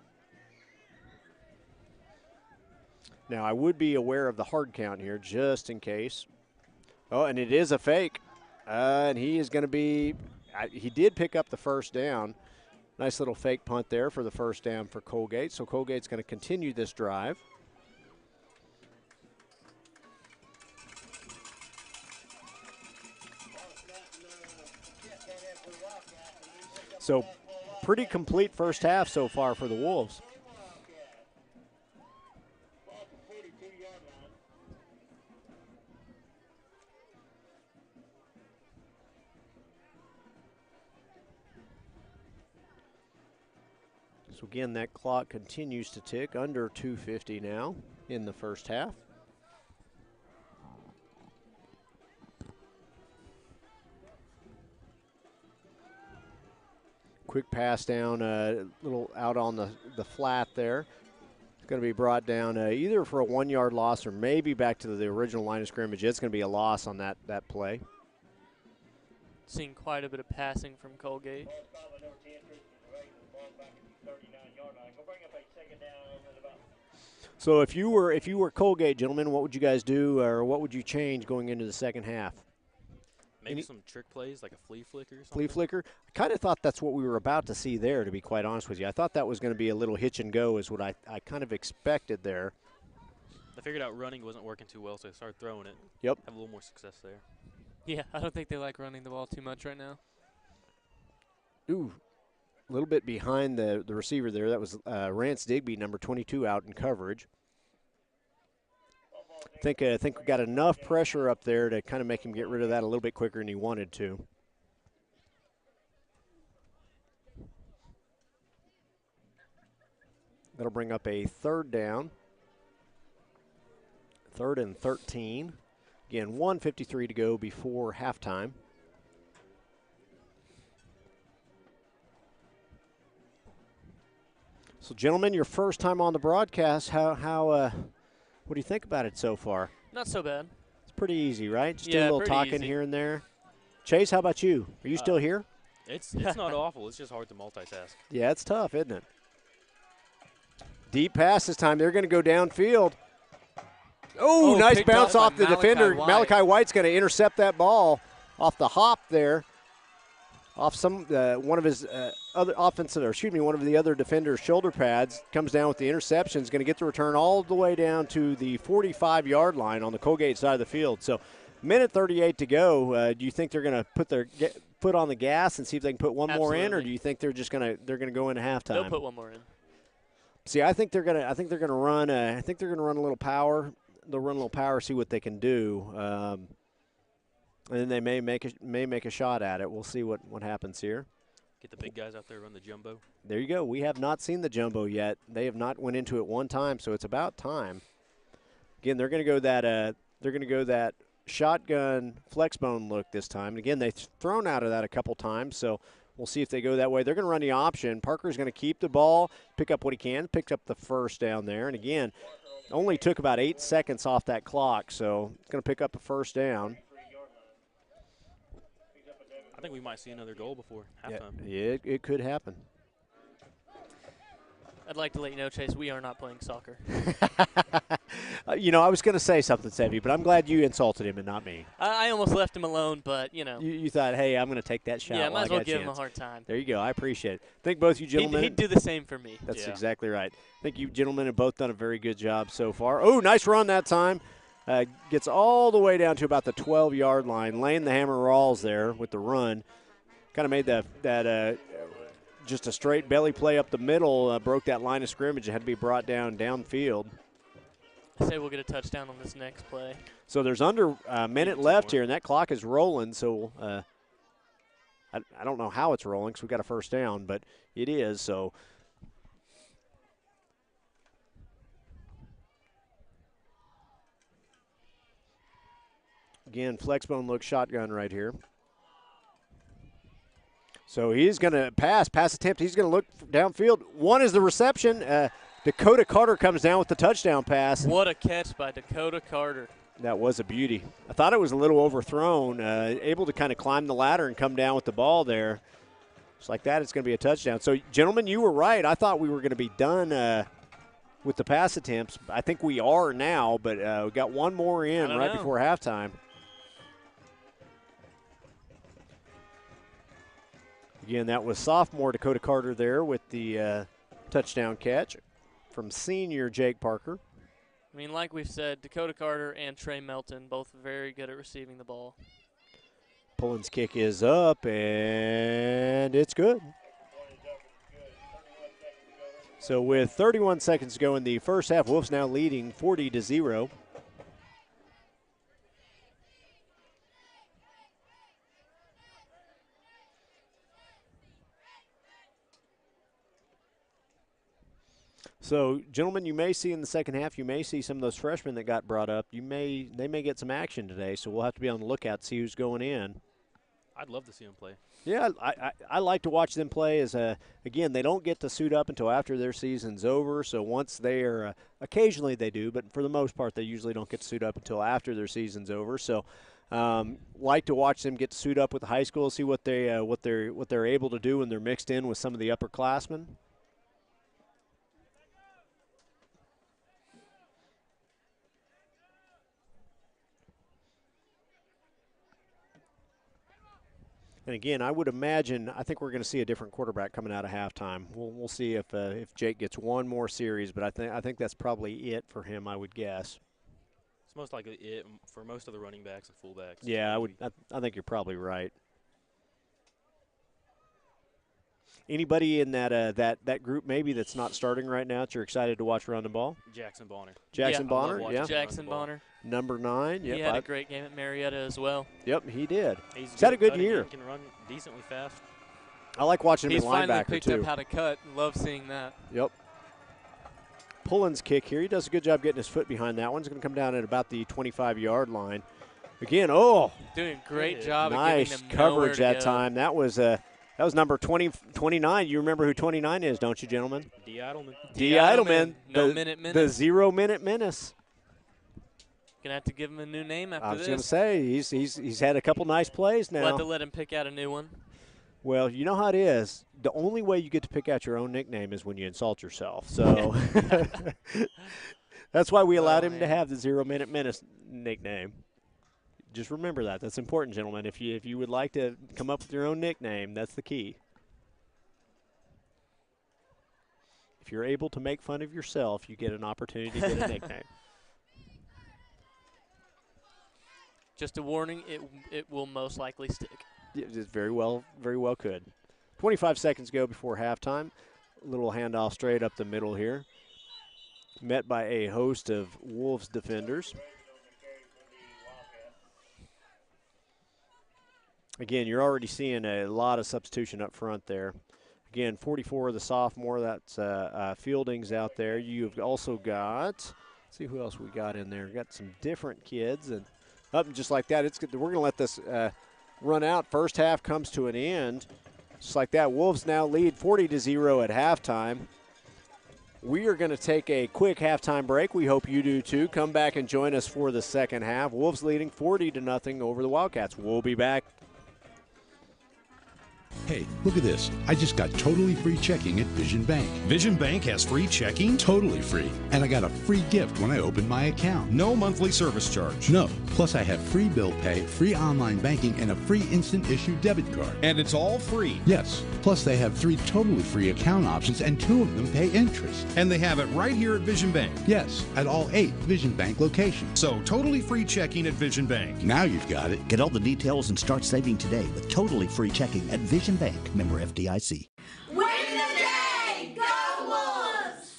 Now, I would be aware of the hard count here just in case. Oh, and it is a fake. And he is going to be – he did pick up the first down. Nice little fake punt there for the first down for Coalgate. So Coalgate's going to continue this drive. So pretty complete first half so far for the Wolves. So again, that clock continues to tick, under 2:50 now in the first half. Quick pass down, a little out on the flat there. It's going to be brought down either for a 1-yard loss or maybe back to the original line of scrimmage. It's going to be a loss on that play. Seeing quite a bit of passing from Coalgate. So if you were Coalgate, gentlemen, what would you guys do, or what would you change going into the second half? Maybe some trick plays, like a flea flicker or something. Flea flicker? I kind of thought that's what we were about to see there, to be quite honest with you. I thought that was going to be a little hitch and go is what I kind of expected there. I figured out running wasn't working too well, so I started throwing it. Yep. Have a little more success there. Yeah, I don't think they like running the ball too much right now. Ooh, a little bit behind the receiver there. That was Rance Digby, number 22, out in coverage. I think we got enough pressure up there to kind of make him get rid of that a little bit quicker than he wanted to. That'll bring up a 3rd down. 3rd and 13. Again, 1:53 to go before halftime. So, gentlemen, your first time on the broadcast. What do you think about it so far? Not so bad. It's pretty easy, right? Just do Yeah, a little pretty talking easy. here and there. Chase, how about you? Are you still here? It's not awful. It's just hard to multitask. Yeah, it's tough, isn't it? Deep pass this time. They're going to go downfield. Oh, nice bounce off the defender. Malachi White's going to intercept that ball off the hop there. Off one of his one of the other defender's shoulder pads, comes down with the interception. Is going to get the return all the way down to the 45-yard line on the Coalgate side of the field. So, minute 38 to go. Do you think they're going to put their foot on the gas and see if they can put one more in, or do you think they're just going to go into halftime? They'll put one more in. See, I think they're going to run. I think they're going to run a little power. They'll run a little power, see what they can do. And then they may make a shot at it. We'll see what happens here. Get the big guys out there, run the jumbo. There you go. We have not seen the jumbo yet. They have not went into it one time, so it's about time. Again, they're going to go that shotgun flex bone look this time. And again, they've thrown out of that a couple times, so we'll see if they go that way. They're going to run the option. Parker's going to keep the ball, pick up what he can, picked up the first down there. And, again, only took about 8 seconds off that clock, so it's going to pick up a first down. I think we might see another goal before halftime. Yeah, it could happen. I'd like to let you know, Chase, we are not playing soccer. You know, I was going to say something, Sevy, but I'm glad you insulted him and not me. I almost left him alone, but, you know. You thought, hey, I'm going to take that shot. Yeah, might as well give him chance. a hard time. There you go. I appreciate it. I think both you gentlemen. He'd do the same for me. That's exactly right. I think you gentlemen have both done a very good job so far. Oh, nice run that time. Gets all the way down to about the 12-yard line, laying the hammer rolls there with the run. Kind of made that just a straight belly play up the middle, broke that line of scrimmage. It had to be brought downfield. I say we'll get a touchdown on this next play. So there's under a minute left here, and that clock is rolling. So I don't know how it's rolling because we got a first down, but it is. So again, Flexbone looks shotgun right here. So he's going to pass attempt. He's going to look downfield. One is the reception. Dakota Carter comes down with the touchdown pass. What a catch by Dakota Carter. That was a beauty. I thought it was a little overthrown, able to kind of climb the ladder and come down with the ball there. Just like that, it's going to be a touchdown. So, gentlemen, you were right. I thought we were going to be done with the pass attempts. I think we are now, but we got one more in right before halftime. Again, that was sophomore Dakota Carter there with the touchdown catch from senior Jake Parker. I mean, like we've said, Dakota Carter and Trey Melton both very good at receiving the ball. Pullen's kick is up, and it's good. So with 31 seconds to go in the first half, Wolves now leading 40-0. So, gentlemen, you may see in the second half, you may see some of those freshmen that got brought up. They may get some action today, so we'll have to be on the lookout to see who's going in. I'd love to see them play. Yeah, I like to watch them play. Again, they don't get to suit up until after their season's over. So once they are, occasionally they do, but for the most part, they usually don't get to suit up until after their season's over. So, like to watch them get to suit up with the high school, see what they're able to do when they're mixed in with some of the upperclassmen. And again, I would imagine, I think we're going to see a different quarterback coming out of halftime. We'll see if Jake gets one more series, but I think that's probably it for him, I would guess. It's most likely it for most of the running backs and fullbacks. Yeah, I think you're probably right. Anybody in that group maybe that's not starting right now that you're excited to watch run the ball? Jackson Bonner. Jackson Bonner, yeah. Jackson Bonner. Number 9. He had a great game at Marietta as well. Yep, he did. He's had a good year. He can run decently fast. I like watching him He's in linebacker, finally picked too. up how to cut. Love seeing that. Yep. Pullen's kick here. He does a good job getting his foot behind that one. He's going to come down at about the 25-yard line. Again, doing a great job nice of giving them coverage that go. time. That was number 29. You remember who 29 is, don't you, gentlemen? D. Eidelman. D. Eidelman. No minute menace. The 0-minute menace. Gonna have to give him a new name after this. I was going to say he's had a couple nice plays now. We'll have to let him pick out a new one. Well, you know how it is. The only way you get to pick out your own nickname is when you insult yourself. So that's why we allowed him to have the 0-minute menace nickname. Just remember that. That's important, gentlemen. If you would like to come up with your own nickname, that's the key. If you're able to make fun of yourself, you get an opportunity to get a nickname. Just a warning, it will most likely stick. It very well could. 25 seconds go before halftime. A little handoff straight up the middle here. Met by a host of Wolves defenders. Again, you're already seeing a lot of substitution up front there. Again, 44, the sophomore, that's Fielding's out there. You've also got, let's see who else we got in there. We've got some different kids. And up just like that, it's good. We're going to let this run out. First half comes to an end. Just like that, Wolves now lead 40-0 at halftime. We are going to take a quick halftime break. We hope you do too. Come back and join us for the second half. Wolves leading 40-0 over the Wildcats. We'll be back. Hey, look at this. I just got totally free checking at Vision Bank. Vision Bank has free checking? Totally free. And I got a free gift when I opened my account. No monthly service charge. No. Plus I have free bill pay, free online banking, and a free instant issue debit card. And it's all free? Yes. Plus they have 3 totally free account options and 2 of them pay interest. And they have it right here at Vision Bank? Yes, at all 8 Vision Bank locations. So totally free checking at Vision Bank. Now you've got it. Get all the details and start saving today with totally free checking at Vision Bank, member FDIC. Win the day! Go Wolves!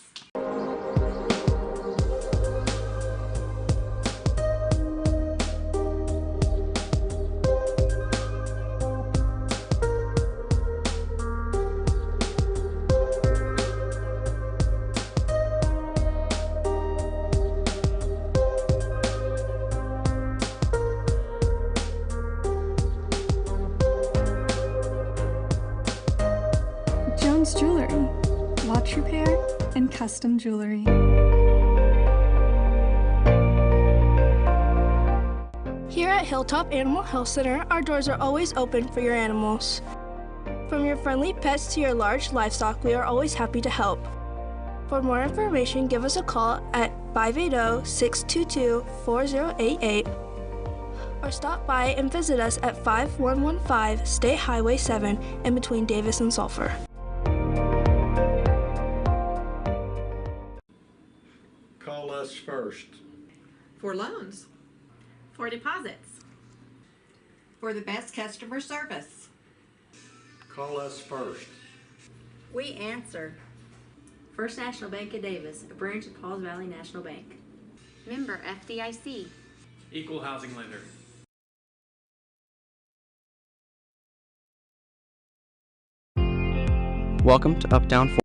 Jones Jewelry, watch repair and custom jewelry. Here at Hilltop Animal Health Center, our doors are always open for your animals. From your friendly pets to your large livestock, we are always happy to help. For more information, give us a call at 580-622-4088 or stop by and visit us at 5115 State Highway 7 in between Davis and Sulphur. Call us first. For loans. For deposits. For the best customer service. Call us first. We answer. First National Bank of Davis, a branch of Pauls Valley National Bank. Member FDIC. Equal housing lender. Welcome to Uptown Formal.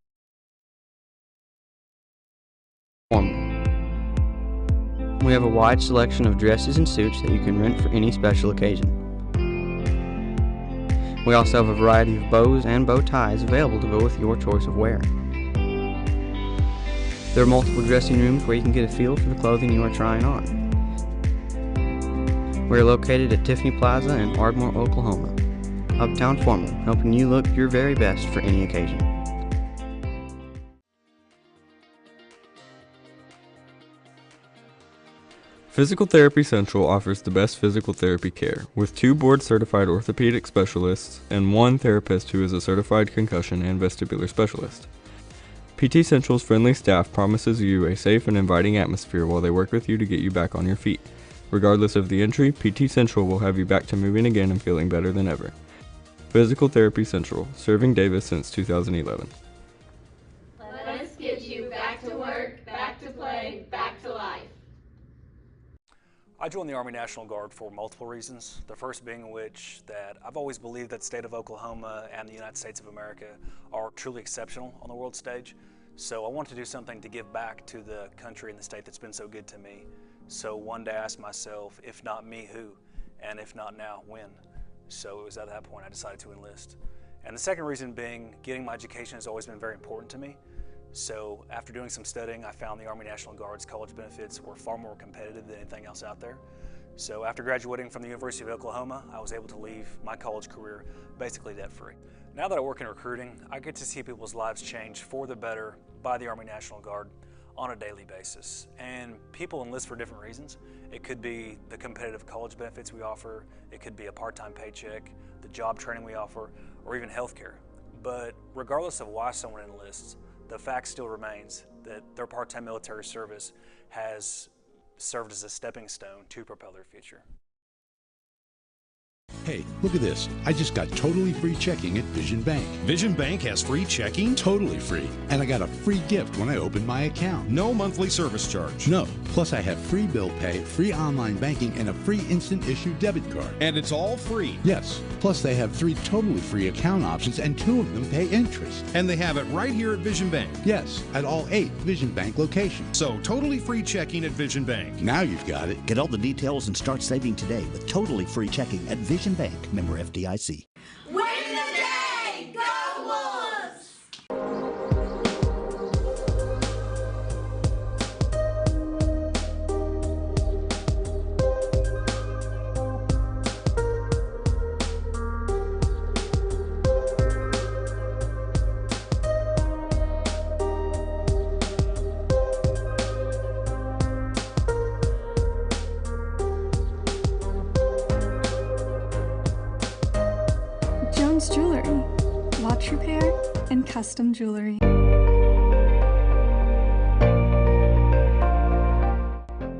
We have a wide selection of dresses and suits that you can rent for any special occasion. We also have a variety of bows and bow ties available to go with your choice of wear. There are multiple dressing rooms where you can get a feel for the clothing you are trying on. We are located at Tiffany Plaza in Ardmore, Oklahoma. Uptown Formal, helping you look your very best for any occasion. Physical Therapy Central offers the best physical therapy care, with 2 board-certified orthopedic specialists and 1 therapist who is a certified concussion and vestibular specialist. PT Central's friendly staff promises you a safe and inviting atmosphere while they work with you to get you back on your feet. Regardless of the injury, PT Central will have you back to moving again and feeling better than ever. Physical Therapy Central, serving Davis since 2011. Let us get you back to work, back to play, back to life. I joined the Army National Guard for multiple reasons. The first being which that I've always believed that the state of Oklahoma and the United States of America are truly exceptional on the world stage. So I wanted to do something to give back to the country and the state that's been so good to me. So one day I asked myself, if not me, who? And if not now, when? So it was at that point I decided to enlist. And the second reason being, getting my education has always been very important to me. So after doing some studying, I found the Army National Guard's college benefits were far more competitive than anything else out there. So after graduating from the University of Oklahoma, I was able to leave my college career basically debt-free. Now that I work in recruiting, I get to see people's lives change for the better by the Army National Guard on a daily basis. And people enlist for different reasons. It could be the competitive college benefits we offer, it could be a part-time paycheck, the job training we offer, or even healthcare. But regardless of why someone enlists, the fact still remains that their part-time military service has served as a stepping stone to propel their future. Hey, look at this. I just got totally free checking at Vision Bank. Vision Bank has free checking? Totally free. And I got a free gift when I opened my account. No monthly service charge. No. Plus I have free bill pay, free online banking, and a free instant issue debit card. And it's all free? Yes. Plus they have 3 totally free account options and 2 of them pay interest. And they have it right here at Vision Bank? Yes, at all 8 Vision Bank locations. So totally free checking at Vision Bank. Now you've got it. Get all the details and start saving today with totally free checking at Vision Bank, member FDIC. Win the day! Jones Jewelry, watch repair and custom jewelry.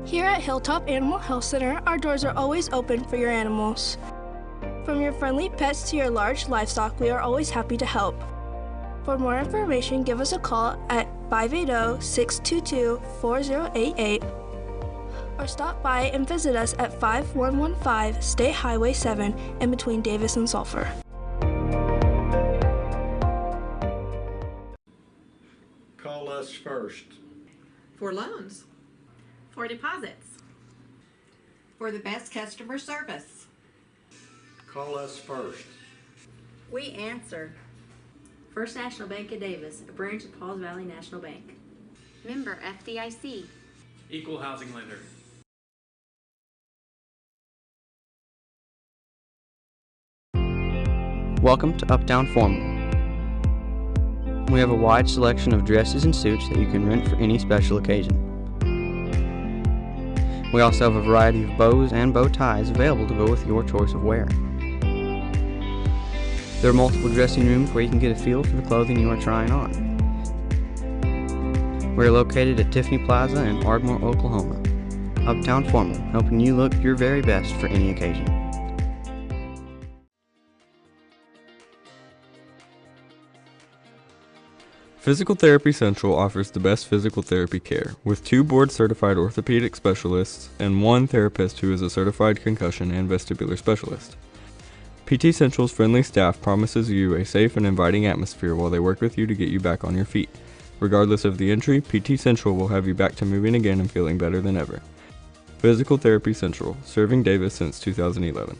Here at Hilltop Animal Health Center, our doors are always open for your animals. From your friendly pets to your large livestock, we are always happy to help. For more information, give us a call at 580-622-4088 or stop by and visit us at 5115 State Highway 7 in between Davis and Sulphur. Call us first. For loans. For deposits. For the best customer service. Call us first. We answer. First National Bank of Davis, a branch of Pauls Valley National Bank. Member FDIC. Equal housing lender. Welcome to Uptown Formal. We have a wide selection of dresses and suits that you can rent for any special occasion. We also have a variety of bows and bow ties available to go with your choice of wear. There are multiple dressing rooms where you can get a feel for the clothing you are trying on. We are located at Tiffany Plaza in Ardmore, Oklahoma. Uptown Formal, helping you look your very best for any occasion. Physical Therapy Central offers the best physical therapy care, with 2 board-certified orthopedic specialists and 1 therapist who is a certified concussion and vestibular specialist. PT Central's friendly staff promises you a safe and inviting atmosphere while they work with you to get you back on your feet. Regardless of the injury, PT Central will have you back to moving again and feeling better than ever. Physical Therapy Central, serving Davis since 2011.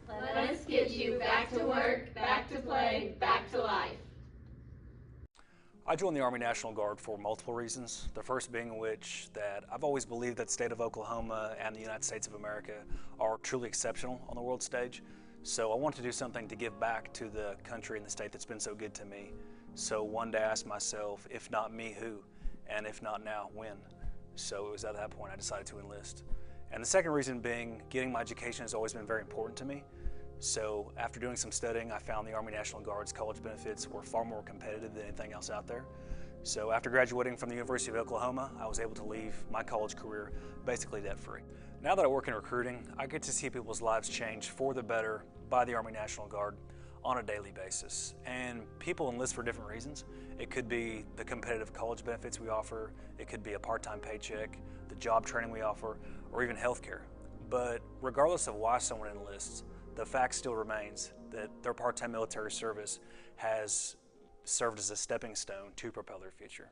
Let us get you back to work, back to play, back to life. I joined the Army National Guard for multiple reasons. The first being which that I've always believed that the state of Oklahoma and the United States of America are truly exceptional on the world stage. So I wanted to do something to give back to the country and the state that's been so good to me. So one day I asked myself, if not me, who? And if not now, when? So it was at that point I decided to enlist. And the second reason being, getting my education has always been very important to me. So after doing some studying, I found the Army National Guard's college benefits were far more competitive than anything else out there. So after graduating from the University of Oklahoma, I was able to leave my college career basically debt-free. Now that I work in recruiting, I get to see people's lives change for the better by the Army National Guard on a daily basis. And people enlist for different reasons. It could be the competitive college benefits we offer, it could be a part-time paycheck, the job training we offer, or even healthcare. But regardless of why someone enlists, the fact still remains that their part-time military service has served as a stepping stone to propel their future.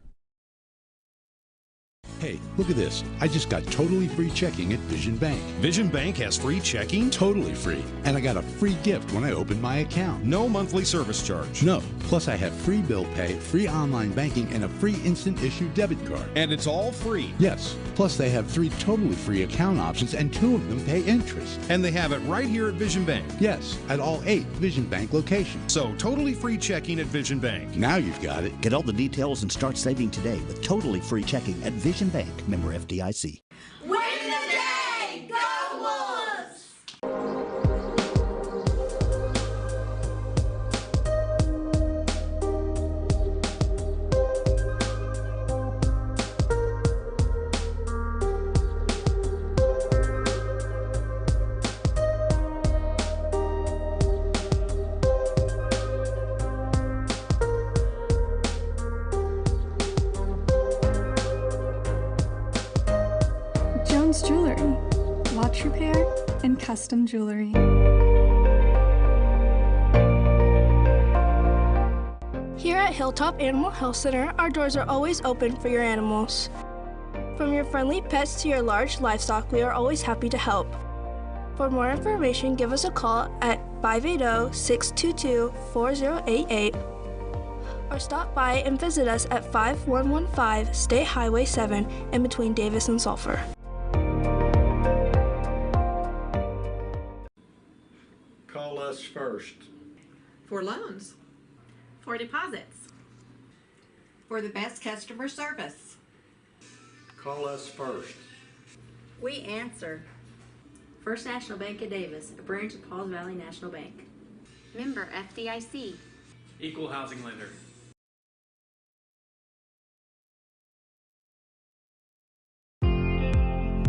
Hey, look at this. I just got totally free checking at Vision Bank. Vision Bank has free checking? Totally free. And I got a free gift when I opened my account. No monthly service charge. No. Plus I have free bill pay, free online banking, and a free instant issue debit card. And it's all free? Yes. Plus they have 3 totally free account options and 2 of them pay interest. And they have it right here at Vision Bank? Yes, at all 8 Vision Bank locations. So totally free checking at Vision Bank. Now you've got it. Get all the details and start saving today with totally free checking at Vision Bank, member FDIC. Win the day! Go Wolves! Jones Jewelry, watch repair and custom jewelry. Here at Hilltop Animal Health Center, our doors are always open for your animals. From your friendly pets to your large livestock, we are always happy to help. For more information, give us a call at 580-622-4088 or stop by and visit us at 5115 State Highway 7 in between Davis and Sulphur. Call us first. For loans. For deposits. For the best customer service. Call us first. We answer. First National Bank of Davis, a branch of Pauls Valley National Bank. Member FDIC. Equal housing lender.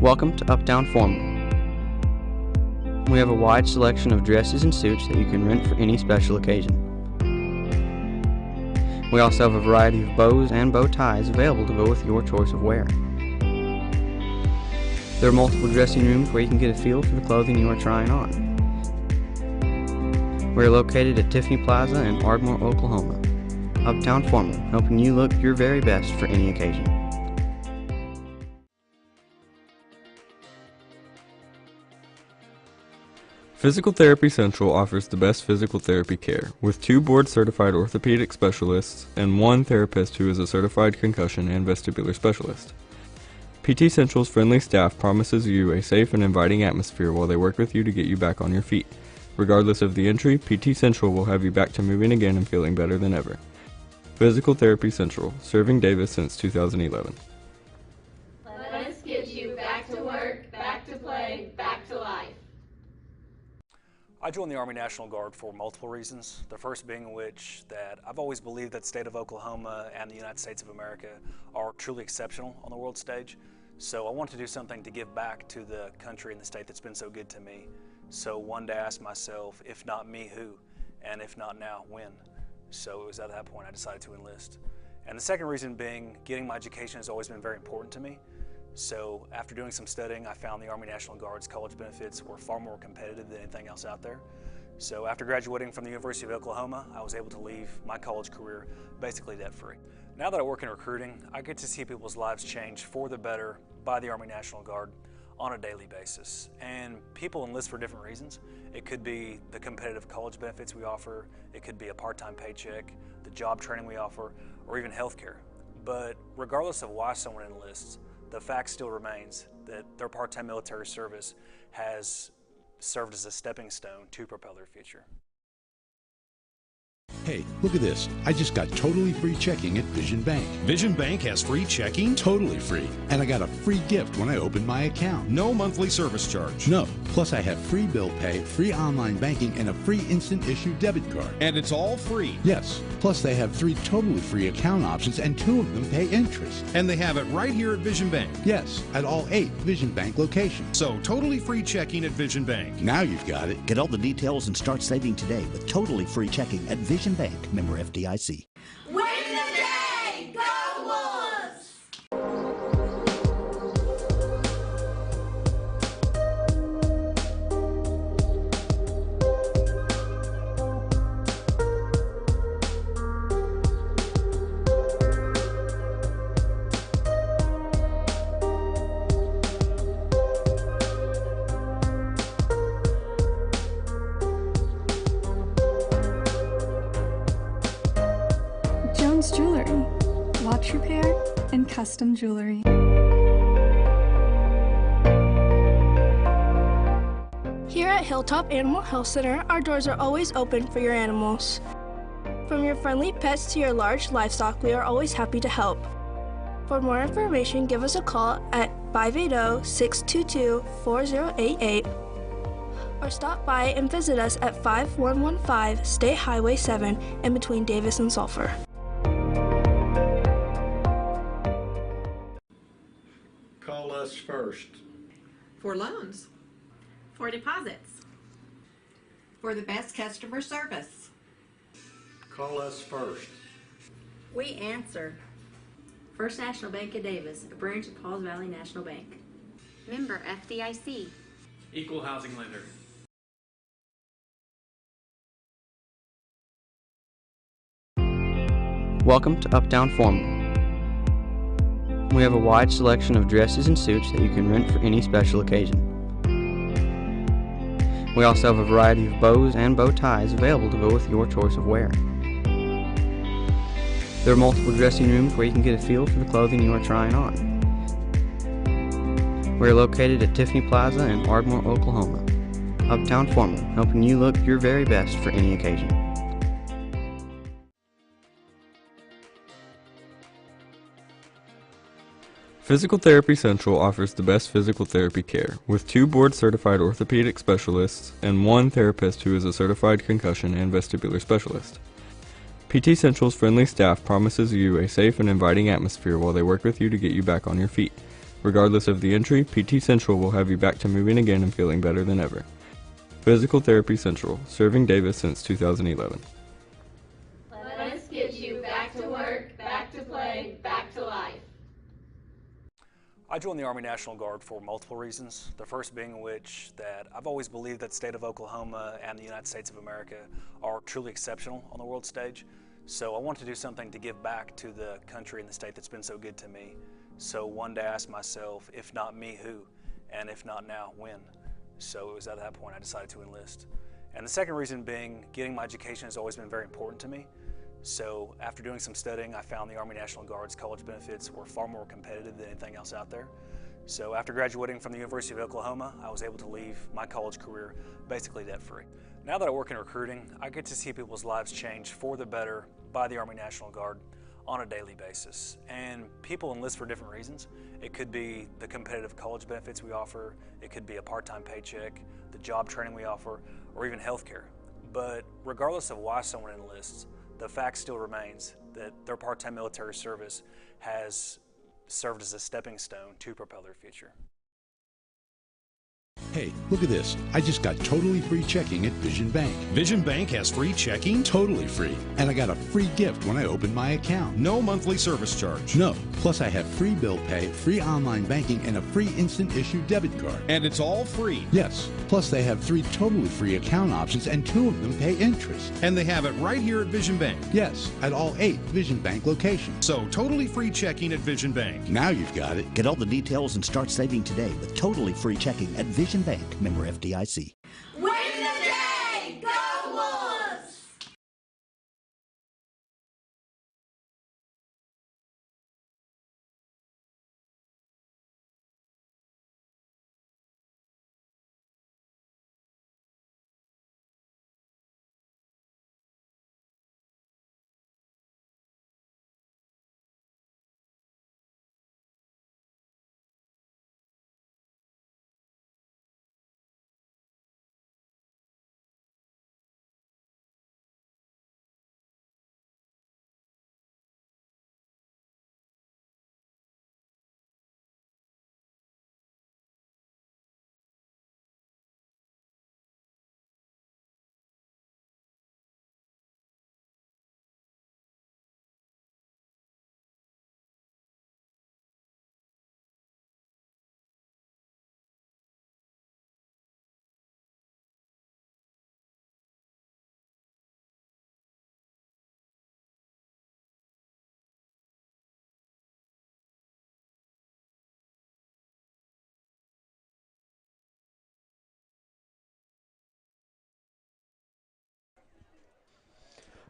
Welcome to Uptown Formal. We have a wide selection of dresses and suits that you can rent for any special occasion. We also have a variety of bows and bow ties available to go with your choice of wear. There are multiple dressing rooms where you can get a feel for the clothing you are trying on. We are located at Tiffany Plaza in Ardmore, Oklahoma. Uptown Formal, helping you look your very best for any occasion. Physical Therapy Central offers the best physical therapy care, with 2 board-certified orthopedic specialists and 1 therapist who is a certified concussion and vestibular specialist. PT Central's friendly staff promises you a safe and inviting atmosphere while they work with you to get you back on your feet. Regardless of the injury, PT Central will have you back to moving again and feeling better than ever. Physical Therapy Central, serving Davis since 2011. Let us get you back to work, back to play, back to life. I joined the Army National Guard for multiple reasons. The first being which that I've always believed that the state of Oklahoma and the United States of America are truly exceptional on the world stage. So I wanted to do something to give back to the country and the state that's been so good to me. So one day I asked myself, if not me, who? And if not now, when? So it was at that point I decided to enlist. And the second reason being, getting my education has always been very important to me. So after doing some studying, I found the Army National Guard's college benefits were far more competitive than anything else out there. So after graduating from the University of Oklahoma, I was able to leave my college career basically debt-free. Now that I work in recruiting, I get to see people's lives change for the better by the Army National Guard on a daily basis. And people enlist for different reasons. It could be the competitive college benefits we offer, it could be a part-time paycheck, the job training we offer, or even healthcare. But regardless of why someone enlists, the fact still remains that their part-time military service has served as a stepping stone to propel their future. Hey, look at this. I just got totally free checking at Vision Bank. Vision Bank has free checking? Totally free. And I got a free gift when I opened my account. No monthly service charge. No. Plus I have free bill pay, free online banking, and a free instant issue debit card. And it's all free. Yes. Plus they have 3 totally free account options and 2 of them pay interest. And they have it right here at Vision Bank. Yes, at all 8 Vision Bank locations. So totally free checking at Vision Bank. Now you've got it. Get all the details and start saving today with totally free checking at Vision Bank, member FDIC. Win the day! Go Wolves! Jones Jewelry, watch repair and custom jewelry. Here at Hilltop Animal Health Center, our doors are always open for your animals. From your friendly pets to your large livestock, we are always happy to help. For more information, give us a call at 580-622-4088 or stop by and visit us at 5115 State Highway 7 in between Davis and Sulphur. Call us first. For loans. For deposits. For the best customer service. Call us first. We answer. First National Bank of Davis, a branch of Pauls Valley National Bank. Member FDIC. Equal housing lender. Welcome to Uptown Formal. We have a wide selection of dresses and suits that you can rent for any special occasion. We also have a variety of bows and bow ties available to go with your choice of wear. There are multiple dressing rooms where you can get a feel for the clothing you are trying on. We are located at Tiffany Plaza in Ardmore, Oklahoma. Uptown Formal, helping you look your very best for any occasion. Physical Therapy Central offers the best physical therapy care, with 2 board-certified orthopedic specialists and 1 therapist who is a certified concussion and vestibular specialist. PT Central's friendly staff promises you a safe and inviting atmosphere while they work with you to get you back on your feet. Regardless of the injury, PT Central will have you back to moving again and feeling better than ever. Physical Therapy Central, serving Davis since 2011. Let us get you back to work, back to play, back to life. I joined the Army National Guard for multiple reasons. The first being which that I've always believed that the state of Oklahoma and the United States of America are truly exceptional on the world stage. So I wanted to do something to give back to the country and the state that's been so good to me. So one day I asked myself, if not me, who? And if not now, when? So it was at that point I decided to enlist. And the second reason being, getting my education has always been very important to me. So after doing some studying, I found the Army National Guard's college benefits were far more competitive than anything else out there. So after graduating from the University of Oklahoma, I was able to leave my college career basically debt-free. Now that I work in recruiting, I get to see people's lives change for the better by the Army National Guard on a daily basis. And people enlist for different reasons. It could be the competitive college benefits we offer, it could be a part-time paycheck, the job training we offer, or even healthcare. But regardless of why someone enlists, the fact still remains that their part-time military service has served as a stepping stone to propel their future. Hey, look at this. I just got totally free checking at Vision Bank. Vision Bank has free checking? Totally free. And I got a free gift when I opened my account. No monthly service charge. No. Plus I have free bill pay, free online banking, and a free instant issue debit card. And it's all free. Yes. Plus they have 3 totally free account options and 2 of them pay interest. And they have it right here at Vision Bank. Yes, at all 8 Vision Bank locations. So totally free checking at Vision Bank. Now you've got it. Get all the details and start saving today with totally free checking at Vision Bank, member FDIC. Win the day! Go Wolves!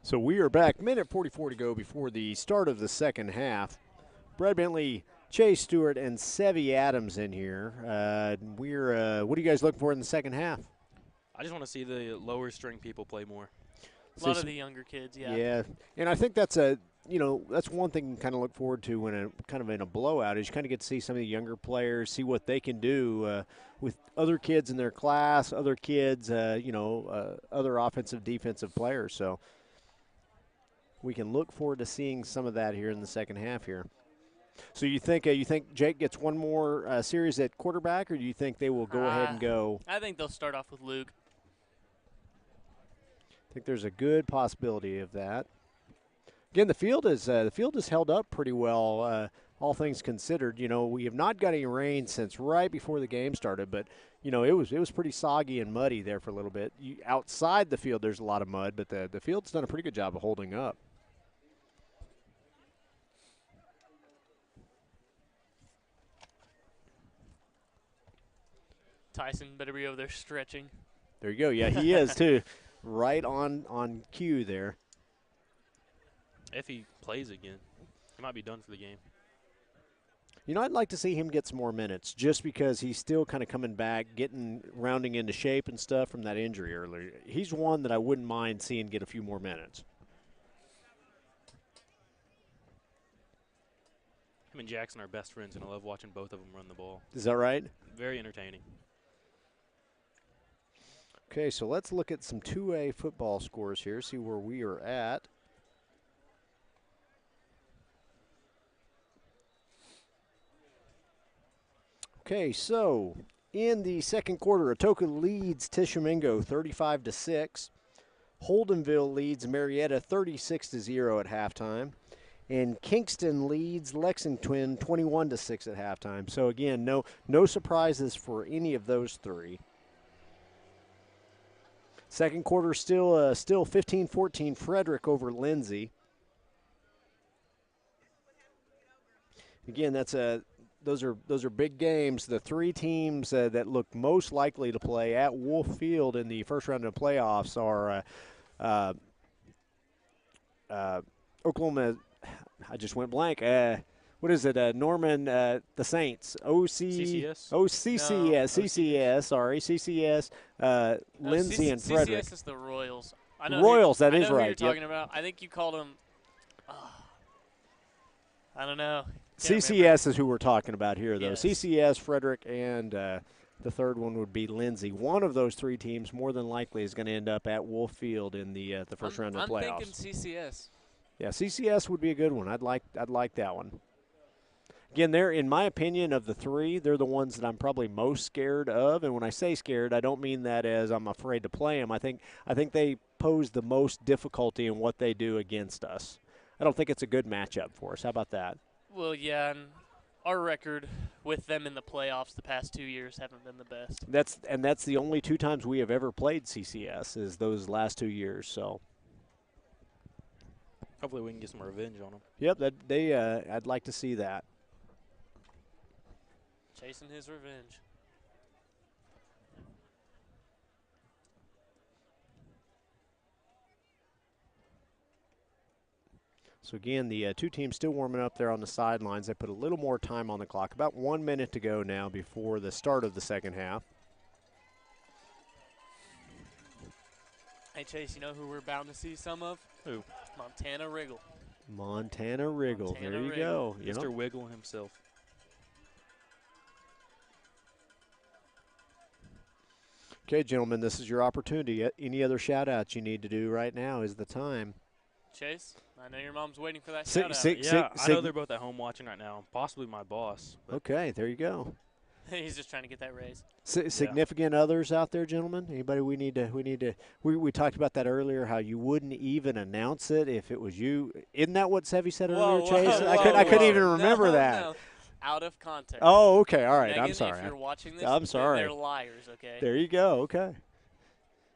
So we are back, minute 44 to go before the start of the second half. Brad Bentley, Chase Stewart, and Sevy Adams in here. What are you guys looking for in the second half? I just want to see the lower string people play more. A lot of the younger kids, yeah. Yeah, and I think that's that's one thing you kind of look forward to when kind of in a blowout is you kind of get to see some of the younger players, see what they can do with other kids in their class, other kids, other offensive, defensive players. So we can look forward to seeing some of that here in the second half here. So you think Jake gets one more series at quarterback, or do you think they will go ahead and go? I think they'll start off with Luke. I think there's a good possibility of that. Again, the field is held up pretty well, all things considered. We have not got any rain since right before the game started, but it was pretty soggy and muddy there for a little bit. Outside the field, there's a lot of mud, but the field's done a pretty good job of holding up. Tyson better be over there stretching. There you go. Yeah, he is too. Right on cue there. If he plays again, he might be done for the game. I'd like to see him get some more minutes just because he's still kind of coming back, rounding into shape and stuff from that injury earlier. He's one that I wouldn't mind seeing get a few more minutes. Him and Jackson are best friends, and I love watching both of them run the ball. Is that right? Very entertaining. Okay, so let's look at some 2A football scores here, see where we are at. Okay, so in the second quarter, Atoka leads Tishomingo 35-6. Holdenville leads Marietta 36-0 at halftime. And Kingston leads Lexington 21-6 at halftime. So again, no surprises for any of those three. Second quarter still 15-14 Frederick over Lindsay. Again, those are big games. The three teams that look most likely to play at Wolf Field in the first round of the playoffs are Oklahoma. I just went blank. What is it? Norman, the Saints. CCS? CCS. Sorry, CCS. Lindsay and Frederick. CCS is the Royals. Royals, that is I know right. Who you're talking about. I think you called them. I don't know. CCS is who we're talking about here, though. Yes. CCS, Frederick, and the third one would be Lindsay. One of those three teams, more than likely, is going to end up at Wolf Field in the first round of the playoffs. I'm thinking CCS. Yeah, CCS would be a good one. I'd like that one. Again, they're, in my opinion, of the three, they're the ones that I'm probably most scared of. And when I say scared, I don't mean that as I'm afraid to play them. I think they pose the most difficulty in what they do against us. I don't think it's a good matchup for us. How about that? Well, yeah, and our record with them in the playoffs the past 2 years haven't been the best. That's the only two times we have ever played CCS is those last 2 years. So hopefully we can get some revenge on them. Yep, I'd like to see that. Chasing his revenge. So, again, the two teams still warming up there on the sidelines. They put a little more time on the clock. About 1 minute to go now before the start of the second half. Hey, Chase, you know who we're bound to see some of? Who? Montana Wriggle. Montana Wriggle. There you go. Mr. Wiggle himself. Okay, gentlemen, this is your opportunity. Any other shout-outs you need to do right now is the time. Chase, I know your mom's waiting for that shout-out. I know they're both at home watching right now, possibly my boss. Okay, there you go. He's just trying to get that raise. Significant others out there, gentlemen? Anybody we talked about that earlier, how you wouldn't even announce it if it was you. Isn't that what Sevy said earlier, Chase? I couldn't even remember that. No. Out of context. Oh, okay, all right. Megan, I'm sorry. If you're watching this, I'm sorry. They're liars, okay? There you go, okay.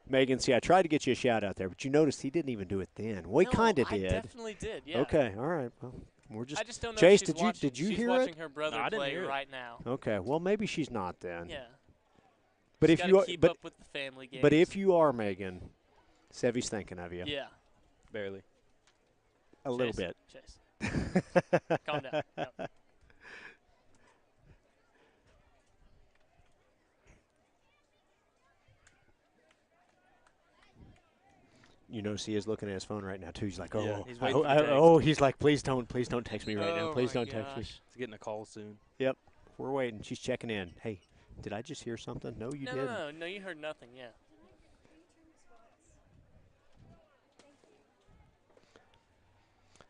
Megan, see, I tried to get you a shout-out there, but you noticed he didn't even do it then. Well, he kind of did. I definitely did, yeah. Okay, all right. Well, we're just. I just don't know Chase, if did you she's hear watching it? her brother play right now. Okay, well, maybe she's not then. Yeah. But she's if you are, keep up with the family games. But if you are, Megan, Sevy's thinking of you. Yeah. Barely. A little bit. Chase. Calm down. No. You notice he is looking at his phone right now too. He's like, yeah, he's like, please don't text me right now. Please don't text me. He's getting a call soon. Yep, we're waiting. She's checking in. Hey, did I just hear something? No, you didn't. No, you heard nothing. Yeah.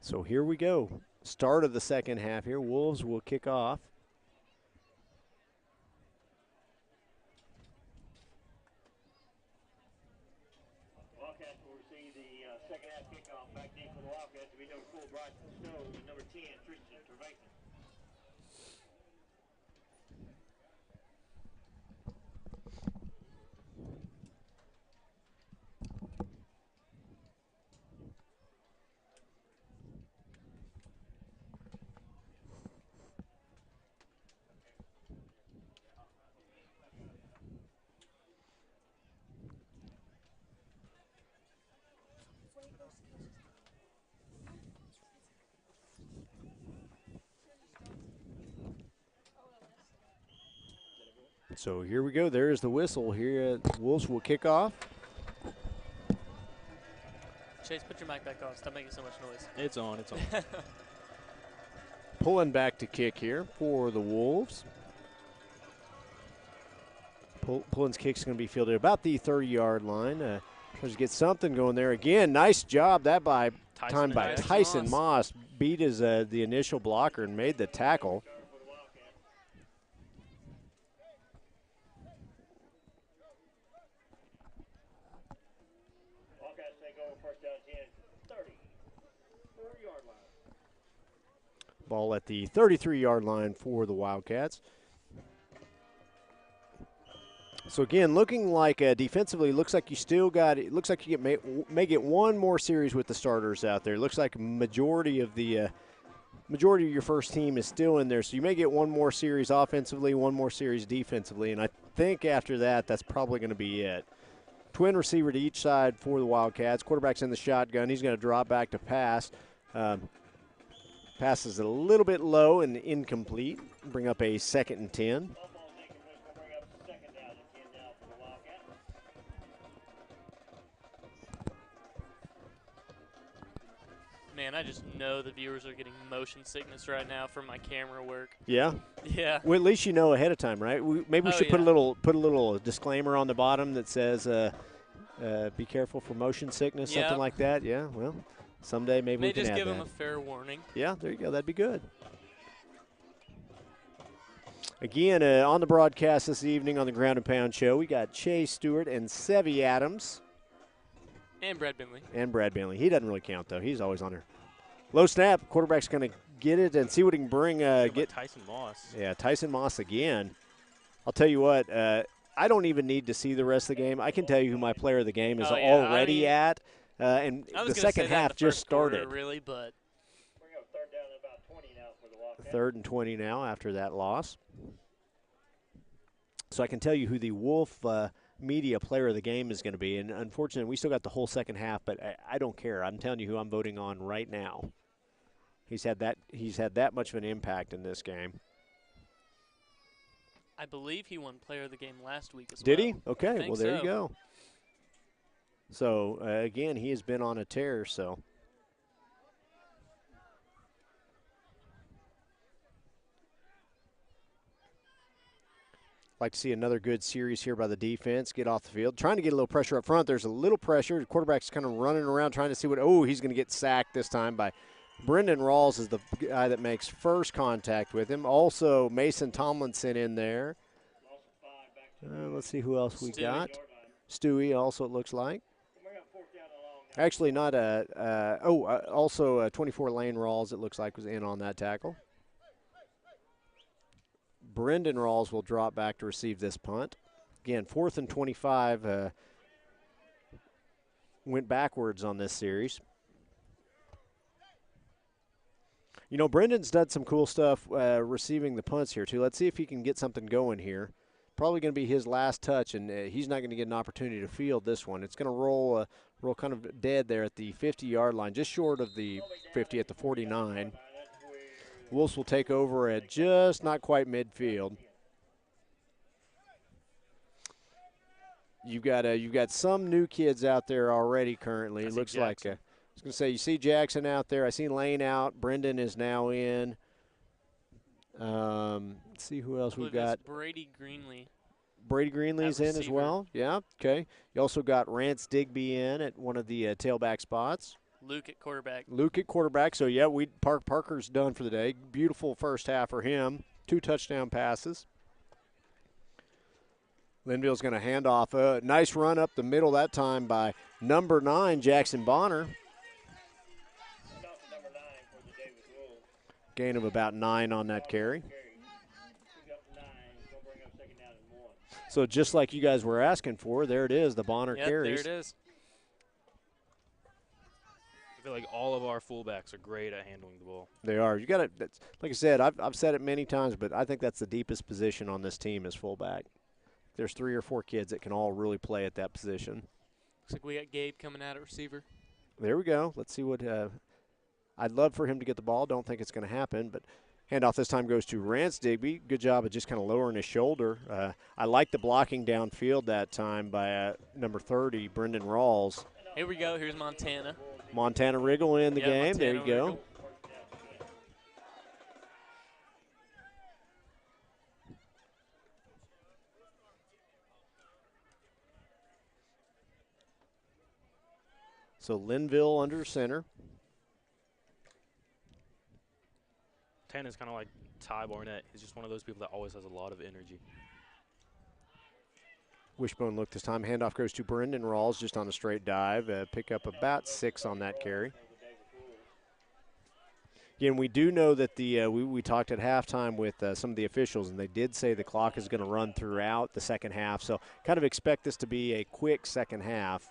So here we go. Start of the second half here. Wolves will kick off. So here we go. There is the whistle. Here, Wolves will kick off. Chase, put your mic back on. Stop making so much noise. It's on. It's on. pulling back to kick here for the Wolves. Pullen's kick's going to be fielded about the 30-yard line. Tries to get something going there. Again, nice job by Tyson Moss. Beat his the initial blocker and made the tackle. Ball at the 33-yard line for the Wildcats. So again, looking like defensively, looks like you still got. It looks like you may get one more series with the starters out there. Looks like majority of your first team is still in there. So you may get one more series offensively, one more series defensively, and I think after that, that's probably going to be it. Twin receiver to each side for the Wildcats. Quarterback's in the shotgun. He's going to drop back to pass. Passes a little bit low and incomplete. Bring up a 2nd and 10. Man, I just know the viewers are getting motion sickness right now from my camera work. Yeah. Yeah. Well, at least you know ahead of time, right? Maybe we should put a little disclaimer on the bottom that says, "Be careful for motion sickness," something like that. Yeah. Well, someday maybe we can just add give that. them a fair warning. Yeah, there you go. That'd be good. Again, on the broadcast this evening on the Ground and Pound Show, we got Chase Stewart and Sevy Adams. And Brad Bentley. He doesn't really count, though. He's always on there. Low snap. Quarterback's going to get it and see what he can bring. Get Tyson Moss. Yeah, Tyson Moss again. I'll tell you what, I don't even need to see the rest of the game. I can tell you who my player of the game is already at. And the second half just started. Quarter, really, but 3rd and 20 now after that loss. So I can tell you who the Wolf media player of the game is going to be. And unfortunately, we still got the whole second half, but I don't care. I'm telling you who I'm voting on right now. He's had that much of an impact in this game. I believe he won player of the game last week as well. Did he? Okay, well, there you go. So, again, he has been on a tear, so. Like to see another good series here by the defense. Get off the field. Trying to get a little pressure up front. There's a little pressure. The quarterback's kind of running around trying to see what – he's going to get sacked this time by Brendan Rawls is the guy that makes first contact with him. Also, Mason Tomlinson in there. Let's see who else we got. Stewie also, it looks like. Actually, not also 24 Lane Rawls, it looks like, was in on that tackle. Brendan Rawls will drop back to receive this punt. Again, 4th and 25. Went backwards on this series. You know, Brendan's done some cool stuff receiving the punts here, too. Let's see if he can get something going here. Probably going to be his last touch, and he's not going to get an opportunity to field this one. It's going to roll kind of dead there at the 50-yard line, just short of the 50 at the 49. Wolves will take over at just not quite midfield. You've got some new kids out there already currently. It looks like I was going to say, you see Jackson out there. I see Lane out. Brendan is now in. Let's see who else we've got. Brady Greenlee. Brady Greenlee's in as well. Yeah, okay. You also got Rance Digby in at one of the tailback spots. Luke at quarterback. So, yeah, Parker's done for the day. Beautiful first half for him. 2 touchdown passes. Linville's going to hand off. A nice run up the middle that time by number 9, Jackson Bonner. Gain of about 9 on that carry. So just like you guys were asking for, there it is, the Bonner carries. There it is. I feel like all of our fullbacks are great at handling the ball. They are. You got to, like I said, I've said it many times, but I think that's the deepest position on this team is fullback. There's 3 or 4 kids that can all really play at that position. Looks like we got Gabe coming out at receiver. There we go. Let's see what I'd love for him to get the ball. Don't think it's going to happen, but handoff this time goes to Rance Digby. Good job of just kind of lowering his shoulder. I like the blocking downfield that time by number 30, Brendan Rawls. Here we go. Here's Montana. Montana Riggle in the game. Montana there you go. Riggle. So Linville under center. Tannen's kind of like Ty Barnett. He's just one of those people that always has a lot of energy. Wishbone look this time. Handoff goes to Brendan Rawls just on a straight dive. Pick up about 6 on that carry. Again, we do know that we talked at halftime with some of the officials, and they did say the clock is going to run throughout the second half. So kind of expect this to be a quick second half.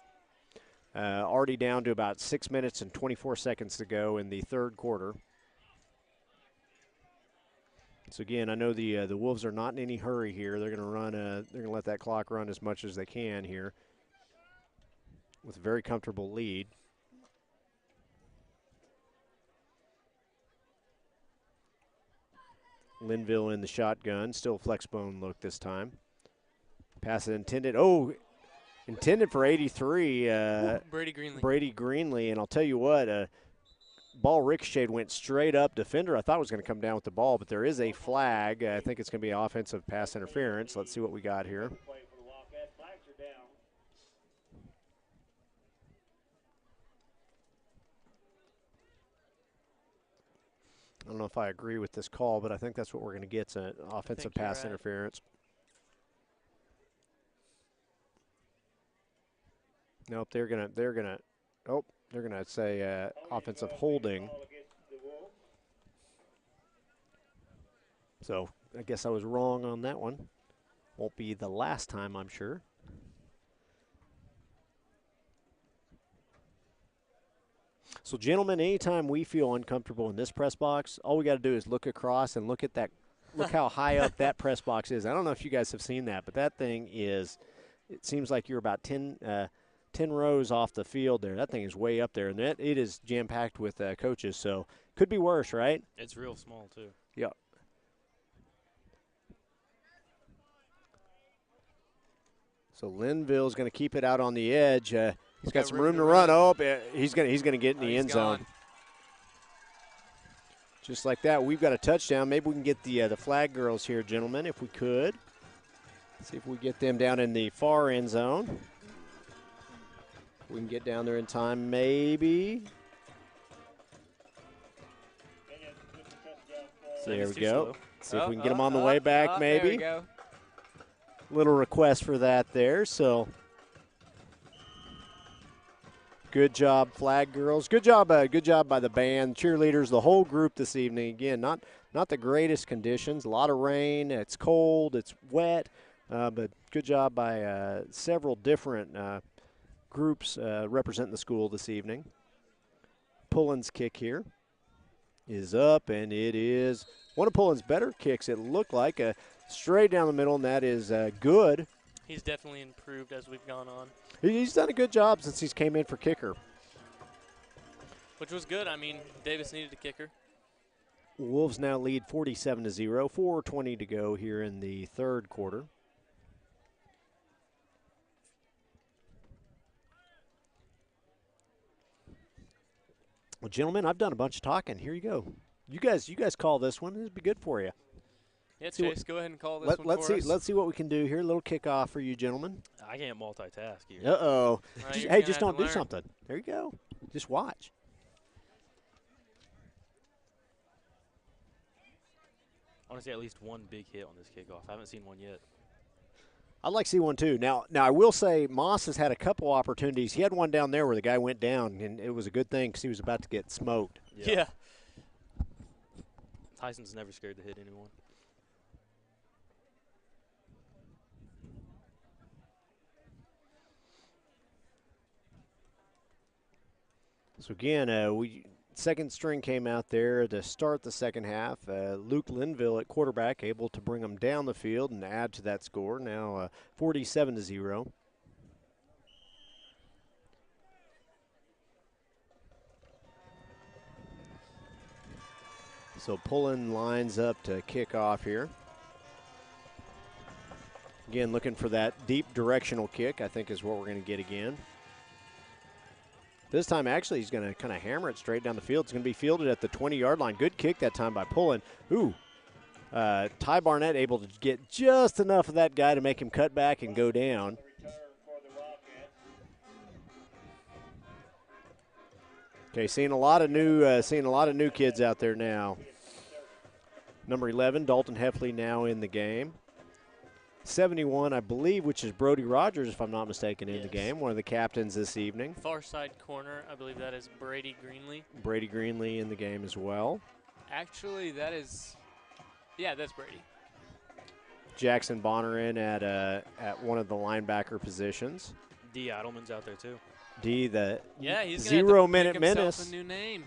Already down to about 6 minutes and 24 seconds to go in the third quarter. So again, I know the Wolves are not in any hurry here. They're going to run. They're going to let that clock run as much as they can here, with a very comfortable lead. Linville in the shotgun, still flexbone look this time. Pass it intended. Oh, intended for 83. Brady Greenlee. Brady Greenlee, and I'll tell you what. Ball ricocheted, went straight up. Defender, I thought was going to come down with the ball, but there is a flag. I think it's going to be offensive pass interference. Let's see what we got here. I don't know if I agree with this call, but I think that's what we're going to get. It's an offensive pass interference. Nope, they're gonna say offensive holding. So I guess I was wrong on that one. Won't be the last time, I'm sure. So, gentlemen, anytime we feel uncomfortable in this press box, all we got to do is look across and look at that. Look how high up that press box is. I don't know if you guys have seen that, but that thing is, it seems like you're about 10 rows off the field there. That thing is way up there, and it is jam-packed with coaches, so could be worse, right? It's real small, too. Yeah. So Linville's going to keep it out on the edge. He's got some room to run. Oh, he's going to get in the end zone. Just like that, we've got a touchdown. Maybe we can get the flag girls here, gentlemen, if we could. See if we get them down in the far end zone. We can get down there in time, maybe. There we go. See if we can get them on the way back, maybe. There we go. Little request for that there, so good job, flag girls. Good job by the band, cheerleaders, the whole group this evening. Again, not the greatest conditions. A lot of rain. It's cold. It's wet, but good job by several different groups representing the school this evening. Pullen's kick here is up, and it is one of Pullen's better kicks. It looked like straight down the middle, and that is good. He's definitely improved as we've gone on. He's done a good job since he's came in for kicker. Which was good. I mean, Davis needed a kicker. Wolves now lead 47-0, 4:20 to go here in the third quarter. Well, gentlemen, I've done a bunch of talking. Here you go. You guys call this one. This would be good for you. Yeah, Chase, go ahead and call this one let's for see, us. Let's see what we can do here. A little kickoff for you, gentlemen. I can't multitask here. Uh-oh. Right, Hey, just don't do something. There you go. Just watch. I want to see at least one big hit on this kickoff. I haven't seen one yet. I'd like to see one, too. Now, I will say Moss has had a couple opportunities. He had one down there where the guy went down, and it was a good thing because he was about to get smoked. Yeah. Tyson's never scared to hit anyone. So, again, second string came out there to start the second half. Luke Linville at quarterback able to bring them down the field and add to that score. Now 47-0. So Pullen lines up to kick off here. Again, looking for that deep directional kick, I think is what we're going to get again. This time, actually, he's going to kind of hammer it straight down the field. It's going to be fielded at the 20-yard line. Good kick that time by Pullen. Ooh, Ty Barnett able to get just enough of that guy to make him cut back and go down. Okay, seeing a lot of new kids out there now. Number 11, Dalton Heffley, now in the game. 71, I believe, which is Brody Rogers, if I'm not mistaken, in the game. One of the captains this evening. Far side corner, I believe that is Brady Greenlee. Brady Greenlee in the game as well. Actually, that is, yeah, that's Brady. Jackson Bonner in at one of the linebacker positions. D. Adelman's out there too. D, the he's 0 minute menace. A new name.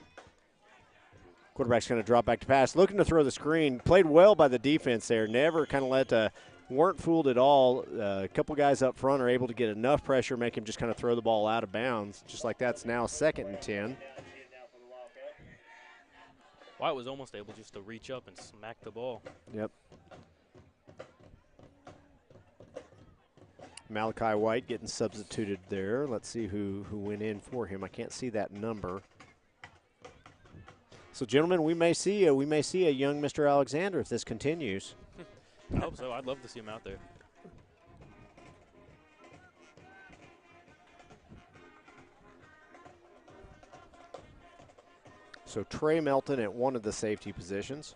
Quarterback's going to drop back to pass, looking to throw the screen. Played well by the defense there. Never kind of weren't fooled at all. A couple guys up front are able to get enough pressure, make him just kind of throw the ball out of bounds. Just like that's now 2nd and 10. Wyatt was almost able just to reach up and smack the ball. Yep. Malachi White getting substituted there. Let's see who went in for him. I can't see that number. So, gentlemen, we may see a young Mr. Alexander if this continues. I hope so. I'd love to see him out there. So Trey Melton at one of the safety positions.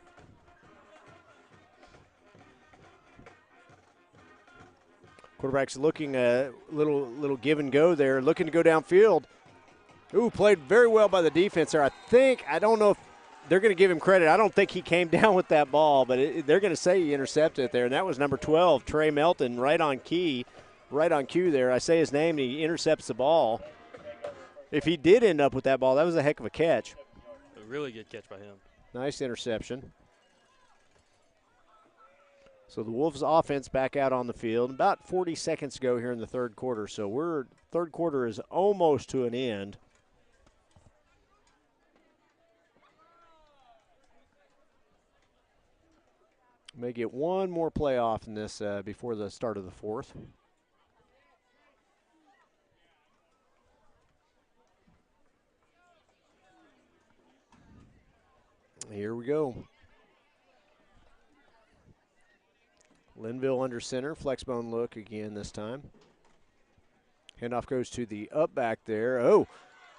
Quarterback's looking a little give and go there, looking to go downfield. Ooh, played very well by the defense there. I don't know if they're going to give him credit. I don't think he came down with that ball, but they're going to say he intercepted it there. And that was number 12, Trey Melton, right on cue there. I say his name, and he intercepts the ball. If he did end up with that ball, that was a heck of a catch. A really good catch by him. Nice interception. So the Wolves offense back out on the field. About 40 seconds to go here in the third quarter. So third quarter is almost to an end. May get one more playoff in this before the start of the fourth. Here we go. Linville under center, flexbone look again this time. Handoff goes to the up back there. Oh,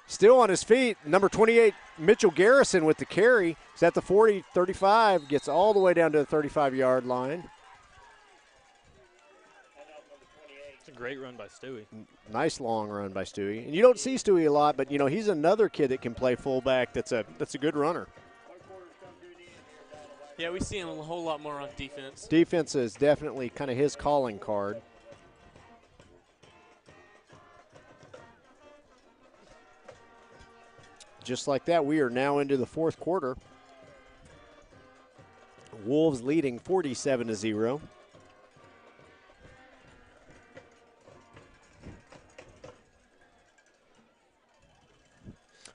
still on his feet. Number 28, Mitchell Garrison with the carry. He's at the 40, 35, gets all the way down to the 35-yard line. It's a great run by Stewie. Nice long run by Stewie. And you don't see Stewie a lot, but, he's another kid that can play fullback that's a good runner. Yeah, we see him a whole lot more on defense. Defense is definitely kind of his calling card. Just like that, we are now into the fourth quarter. Wolves leading 47-0.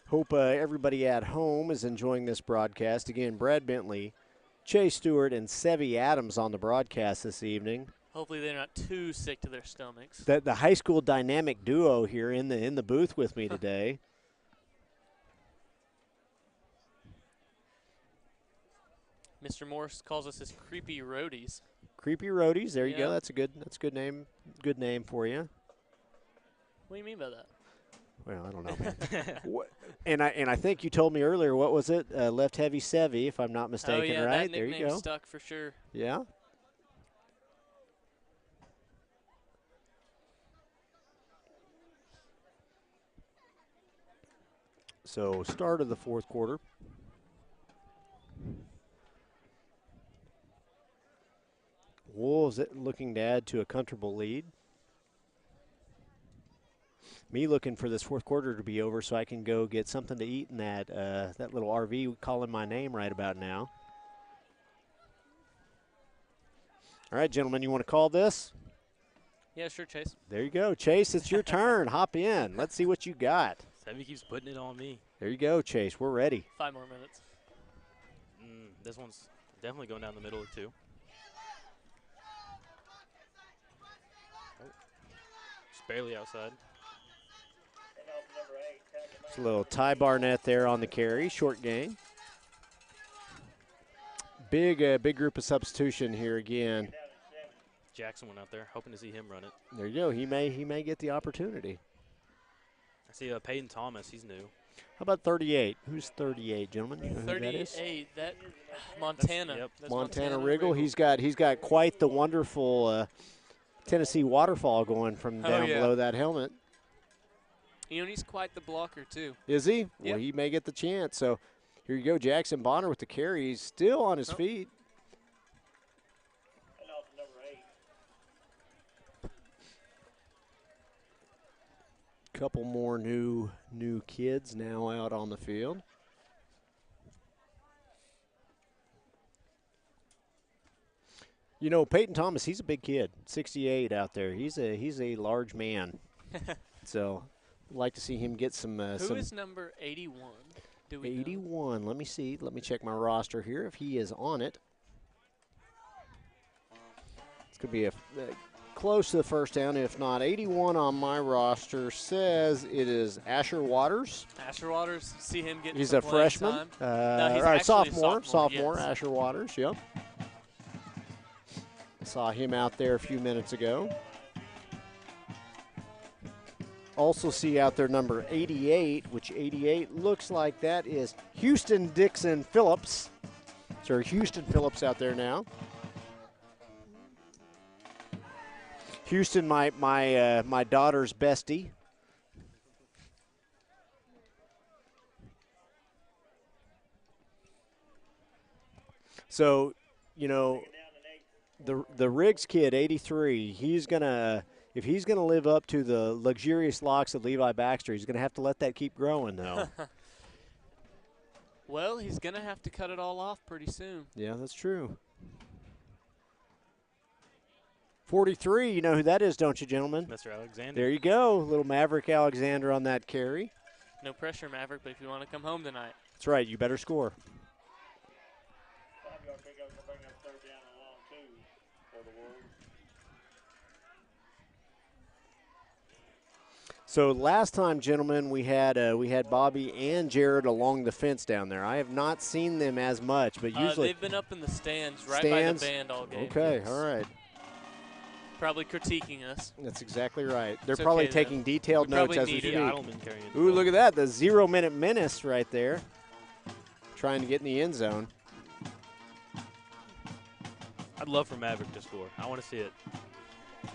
Hope everybody at home is enjoying this broadcast. Again, Brad Bentley, Chase Stewart, and Sevy Adams on the broadcast this evening. Hopefully they're not too sick to their stomachs. The high school dynamic duo here in the booth with me today. Mr. Morse calls us his creepy roadies. Creepy roadies. There you go. That's a good name. Good name for you. What do you mean by that? Well, I don't know, man. and I think you told me earlier, what was it? Left heavy Sevy, if I'm not mistaken, oh, yeah, right? That there you go. Stuck for sure. Yeah. So start of the fourth quarter. Wolves looking to add to a comfortable lead. Me looking for this fourth quarter to be over so I can go get something to eat in that little RV calling my name right about now. All right, gentlemen, you want to call this? Yeah, sure, Chase. There you go. Chase, it's your turn. Hop in. Let's see what you got. Sevy keeps putting it on me. There you go, Chase. We're ready. 5 more minutes. This one's definitely going down the middle of 2. Just barely outside. It's a little Ty Barnett there on the carry. Short gain. Big group of substitution here again. Jackson went out there, hoping to see him run it. There you go. He may get the opportunity. I see Peyton Thomas. He's new. How about 38? Who's 38, gentlemen? You know who that is? 38. That Montana. That's Montana Riggle. He's got quite the wonderful Tennessee waterfall going from down below that helmet. You know, he's quite the blocker, too. Is he? Yep. Well, he may get the chance. So here you go, Jackson Bonner with the carry. He's still on his feet. Couple more new kids now out on the field. You know, Peyton Thomas, he's a big kid, 68 out there. He's a large man. So, I'd like to see him get some. Who is number 81? Do we 81. Let me see. Let me check my roster here if he is on it. It's going to be a close to the first down. If not, 81 on my roster says it is Asher Waters. Asher Waters, see him getting He's some a playing freshman. time. No, he's all right, actually sophomore. a sophomore, yes. Asher Waters, yep. Saw him out there a few minutes ago. Also see out there number 88, which 88 looks like that is Houston Dixon Phillips. So Houston Phillips out there now. Houston, my daughter's bestie. So, you know, the Riggs kid, 83, if he's gonna live up to the luxurious locks of Levi Baxter, he's gonna have to let that keep growing, though. Well, he's gonna have to cut it all off pretty soon. Yeah, that's true. 43, you know who that is, don't you, gentlemen? Mr. Alexander. There you go, little Maverick Alexander on that carry. No pressure, Maverick, but if you want to come home tonight. That's right, you better score. So last time, gentlemen, we had Bobby and Jared along the fence down there. I have not seen them as much, but usually they've been up in the stands by the band all game. Okay, yes. all right. Probably critiquing us. That's exactly right. They're It's probably okay, taking detailed notes as we speak. Eidelman Ooh, look at that, the 0-minute menace right there, trying to get in the end zone. I'd love for Maverick to score. I want to see it.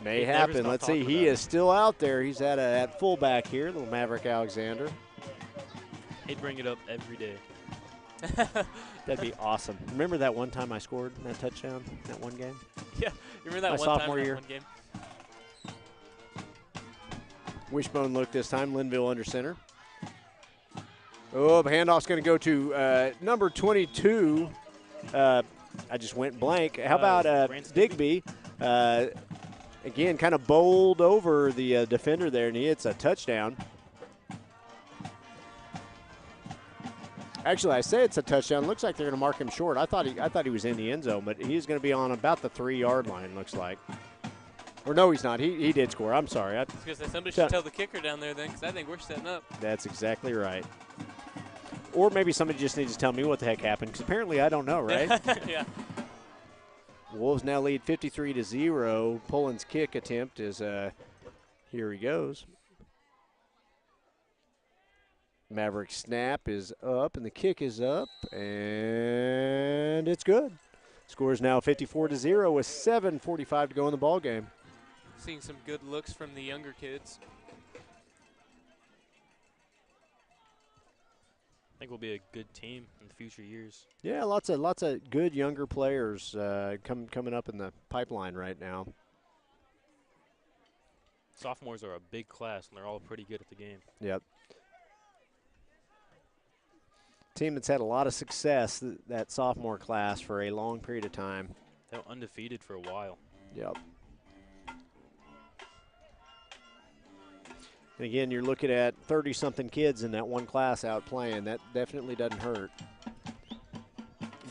May happen. Let's see. He is still out there. He's at fullback here, little Maverick Alexander. He'd bring it up every day. That'd be awesome. Remember that one time I scored that touchdown, that one game? Yeah, you remember that my one sophomore time year. That one game? Wishbone look this time, Linville under center. Oh, the handoff's going to go to number 22. I just went blank. How about Digby? Again, kind of bowled over the defender there, and he hits a touchdown. Actually, I say it's a touchdown. Looks like they're going to mark him short. I thought he was in the end zone, but he's going to be on about the 3-yard line, looks like. Or no, he's not. He did score. I'm sorry. I was going to say, somebody should tell the kicker down there then, because I think we're setting up. That's exactly right. Or maybe somebody just needs to tell me what the heck happened, because apparently I don't know, right? Yeah. Wolves now lead 53-0. Pullen's kick attempt is here he goes. Maverick snap is up, and the kick is up, and it's good. Score is now 54-0 with 7:45 to go in the ball game. Seeing some good looks from the younger kids. I think we'll be a good team in the future years. Yeah, lots of good younger players coming up in the pipeline right now. Sophomores are a big class, and they're all pretty good at the game. Yep. Team that's had a lot of success, that sophomore class, for a long period of time. They were undefeated for a while. Yep. And again, you're looking at 30-something kids in that one class out playing. That definitely doesn't hurt.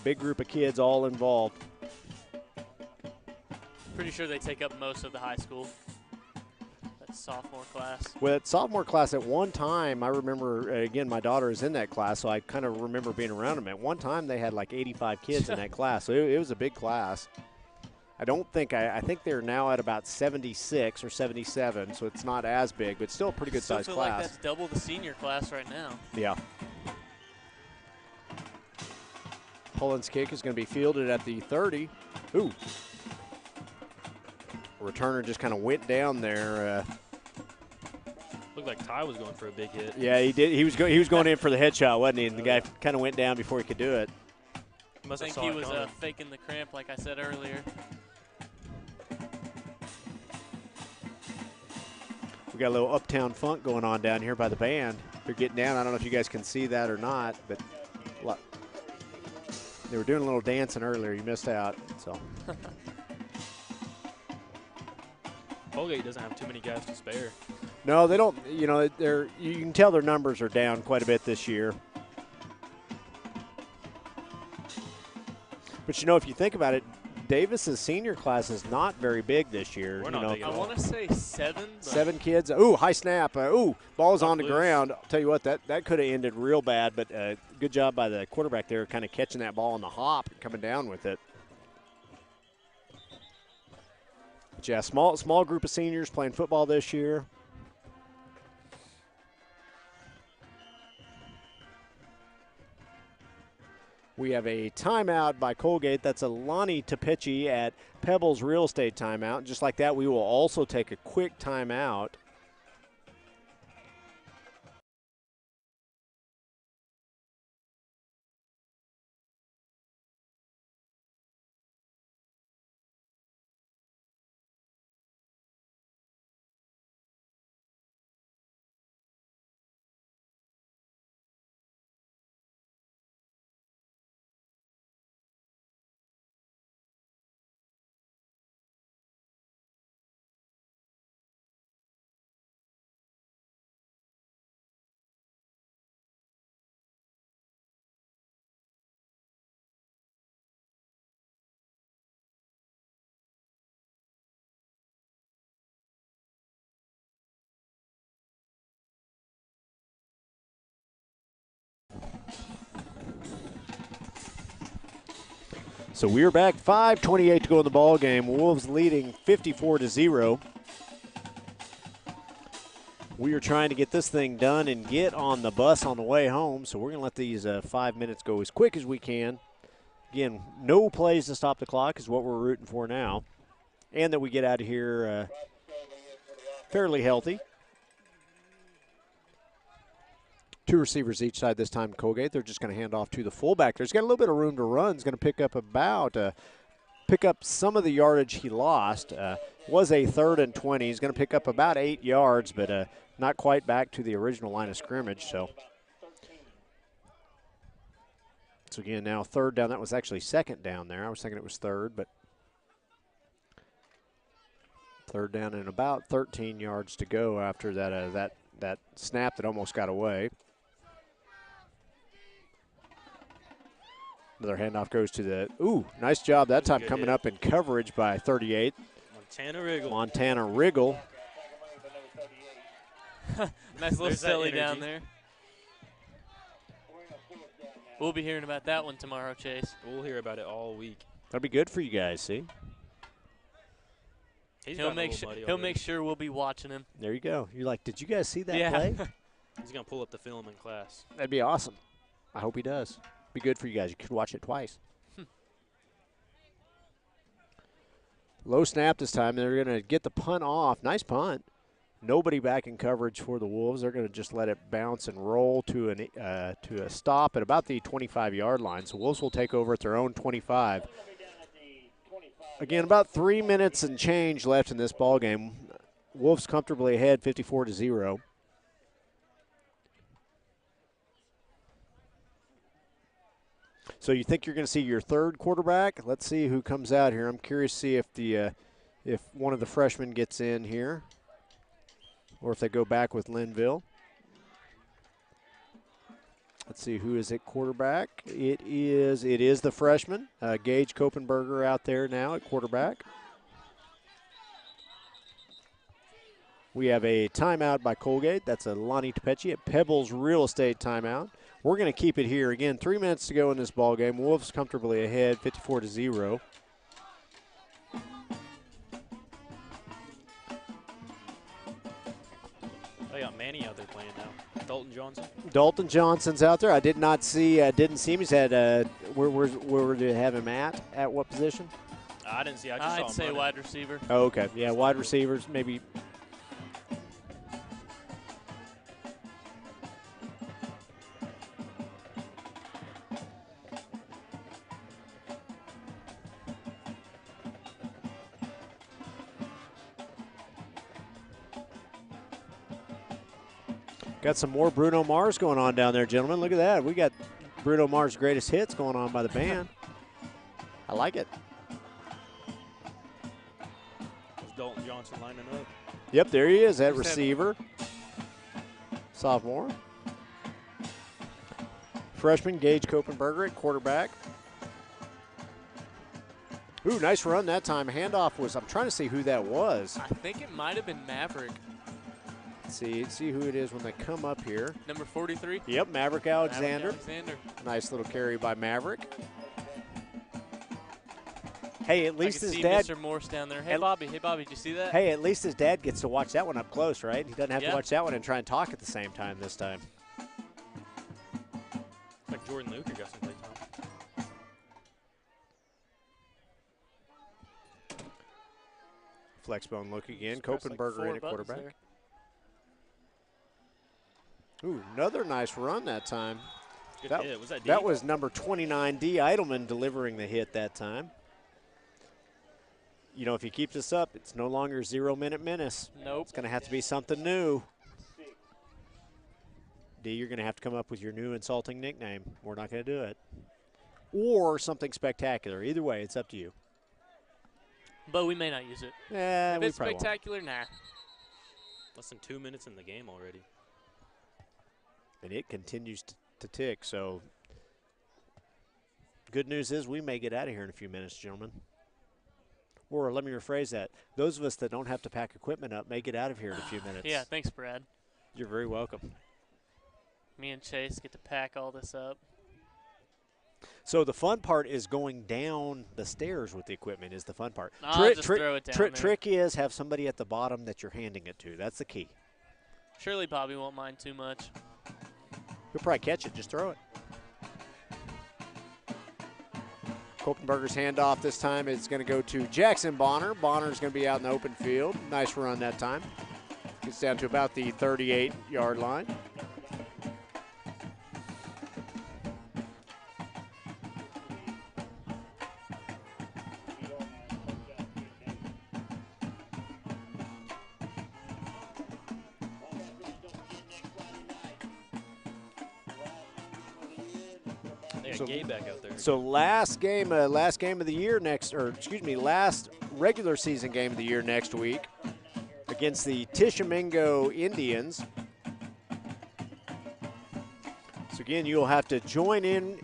Big group of kids all involved. Pretty sure they take up most of the high school. That sophomore class. Well, that sophomore class at one time, I remember, again, my daughter is in that class, so I kind of remember being around them. At one time, they had like 85 kids in that class, so it was a big class. I don't think I think they're now at about 76 or 77, so it's not as big, but still a pretty good sized feel class. like that's double the senior class right now. Yeah. Pullen's kick is going to be fielded at the 30. Ooh. Returner just kind of went down there. Looked like Ty was going for a big hit. Yeah, he did. He was going in for the headshot, wasn't he? And the guy kind of went down before he could do it. I think he was faking the cramp, like I said earlier. We got a little Uptown Funk going on down here by the band. They're getting down. I don't know if you guys can see that or not, but they were doing a little dancing earlier. You missed out. So. Coalgate doesn't have too many guys to spare. No, they don't. You know, you can tell their numbers are down quite a bit this year. But, you know, if you think about it, Davis's senior class is not very big this year. We're not big at all. I want to say 7. 7 kids. Ooh, high snap. Ooh, ball's on the loose. ground. I'll tell you what, that could have ended real bad, but good job by the quarterback there kind of catching that ball on the hop and coming down with it. But, yeah, small group of seniors playing football this year. We have a timeout by Coalgate. That's a Lonnie Tepechi at Pebbles Real Estate timeout. Just like that, we will also take a quick timeout. So we're back, 5:28 to go in the ball game. Wolves leading 54-0. We are trying to get this thing done and get on the bus on the way home, so we're going to let these 5 minutes go as quick as we can. Again, no plays to stop the clock is what we're rooting for now, and that we get out of here fairly healthy. 2 receivers each side this time, Coalgate. They're just going to hand off to the fullback. There's got a little bit of room to run. He's going to pick up some of the yardage he lost. Was a 3rd and 20. He's going to pick up about 8 yards, but not quite back to the original line of scrimmage. So again, now 3rd down. That was actually 2nd down there. I was thinking it was 3rd, but 3rd down and about 13 yards to go after that snap that almost got away. Another handoff goes to the, nice job that time coming up in coverage by 38. Montana Riggle. Nice little silly down there. We'll be hearing about that one tomorrow, Chase. We'll hear about it all week. That'll be good for you guys, see? He'll make sure we'll be watching him. There you go. You're like, did you guys see that play? He's going to pull up the film in class. That'd be awesome. I hope he does. Be good for you guys. You could watch it twice. Low snap this time. They're going to get the punt off. Nice punt. Nobody back in coverage for the Wolves. They're going to just let it bounce and roll to a stop at about the 25-yard line. So Wolves will take over at their own 25. Again, about 3 minutes and change left in this ball game. Wolves comfortably ahead, 54-0. So you think you're going to see your 3rd quarterback? Let's see who comes out here. I'm curious to see if one of the freshmen gets in here, or if they go back with Linville. Let's see who is at quarterback. It is the freshman, Gage Kopenberger, out there now at quarterback. We have a timeout by Coalgate. That's a Lonnie Tepechi at Pebbles Real Estate timeout. We're going to keep it here. Again, 3 minutes to go in this ball game. Wolves comfortably ahead, 54-0. They got Manny out there playing now. Dalton Johnson. Dalton Johnson's out there. I did not see, didn't see him. He's had, where did you have him at? At what position? I didn't see. I just saw him I'd say running. wide receiver. Oh, okay. Yeah, wide receivers, maybe. Got some more Bruno Mars going on down there, gentlemen. Look at that. We got Bruno Mars' greatest hits going on by the band. I like it. Is Dalton Johnson lining up? Yep, there he is at receiver. Sophomore. Freshman Gage Kopenberger at quarterback. Ooh, nice run that time. Handoff was, I'm trying to see who that was. I think it might have been Maverick. See who it is when they come up here. Number 43? Yep, Maverick Alexander. Maverick Alexander. Nice little carry by Maverick. Hey, at least his see dad. Mr. Morse down there. Hey, Bobby, did you see that? Hey, at least his dad gets to watch that one up close, right? He doesn't have to Yeah. watch that one and try and talk at the same time this time. It's like Jordan Luker got some play time. Flexbone look again. Press like Kopenberger 4 in at buttons quarterback. there. Ooh, another nice run that time. Good That, hit. Was that that deep? was number 29, D. Eidelman, delivering the hit that time. You know, if he keeps this up, it's no longer 0-minute menace. Nope. It's going to have to be something new. D, you're going to have to come up with your new insulting nickname. We're not going to do it. Or something spectacular. Either way, it's up to you. But we may not use it. Yeah, If it's spectacular, nah. Less than 2 minutes in the game already. And it continues to tick. So good news is we may get out of here in a few minutes, gentlemen. Or let me rephrase that. Those of us that don't have to pack equipment up may get out of here in a few minutes. Yeah, thanks, Brad. You're very welcome. Me and Chase get to pack all this up. So the fun part is going down the stairs with the equipment is the fun part. Just throw it down there. Trick is have somebody at the bottom that you're handing it to. That's the key. Surely Bobby won't mind too much. He'll probably catch it. Just throw it. Kopenberger's handoff this time is going to go to Jackson Bonner. Bonner's going to be out in the open field. Nice run that time. Gets down to about the 38-yard line. Gabe back out there. So last game of the year last regular season game of the year next week against the Tishomingo Indians. So again, you'll have to join in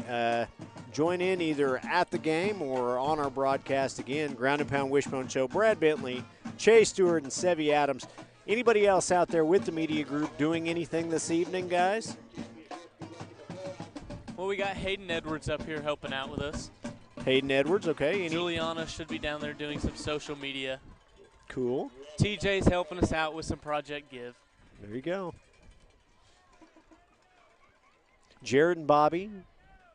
either at the game or on our broadcast again. Ground and Pound Wishbone Show. Brad Bentley, Chase Stewart, and Sevy Adams. Anybody else out there with the media group doing anything this evening, guys? Well, we got Hayden Edwards up here helping out with us. Hayden Edwards, okay. Juliana should be down there doing some social media. Cool. TJ's helping us out with some Project Give. There you go. Jared and Bobby.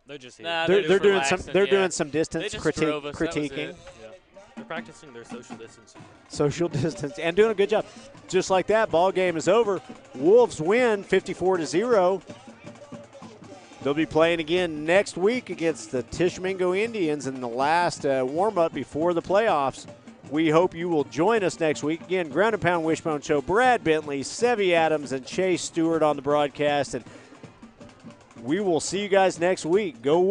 They're just here. Nah, they're doing relaxing, some distance They just drove us, that was critiquing. it. Yeah. They're practicing their social distancing. Social distance and doing a good job. Just like that, ball game is over. Wolves win 54-0. They'll be playing again next week against the Tishomingo Indians in the last warm-up before the playoffs. We hope you will join us next week. Again, Ground and Pound Wishbone Show. Brad Bentley, Sevy Adams, and Chase Stewart on the broadcast. And we will see you guys next week. Go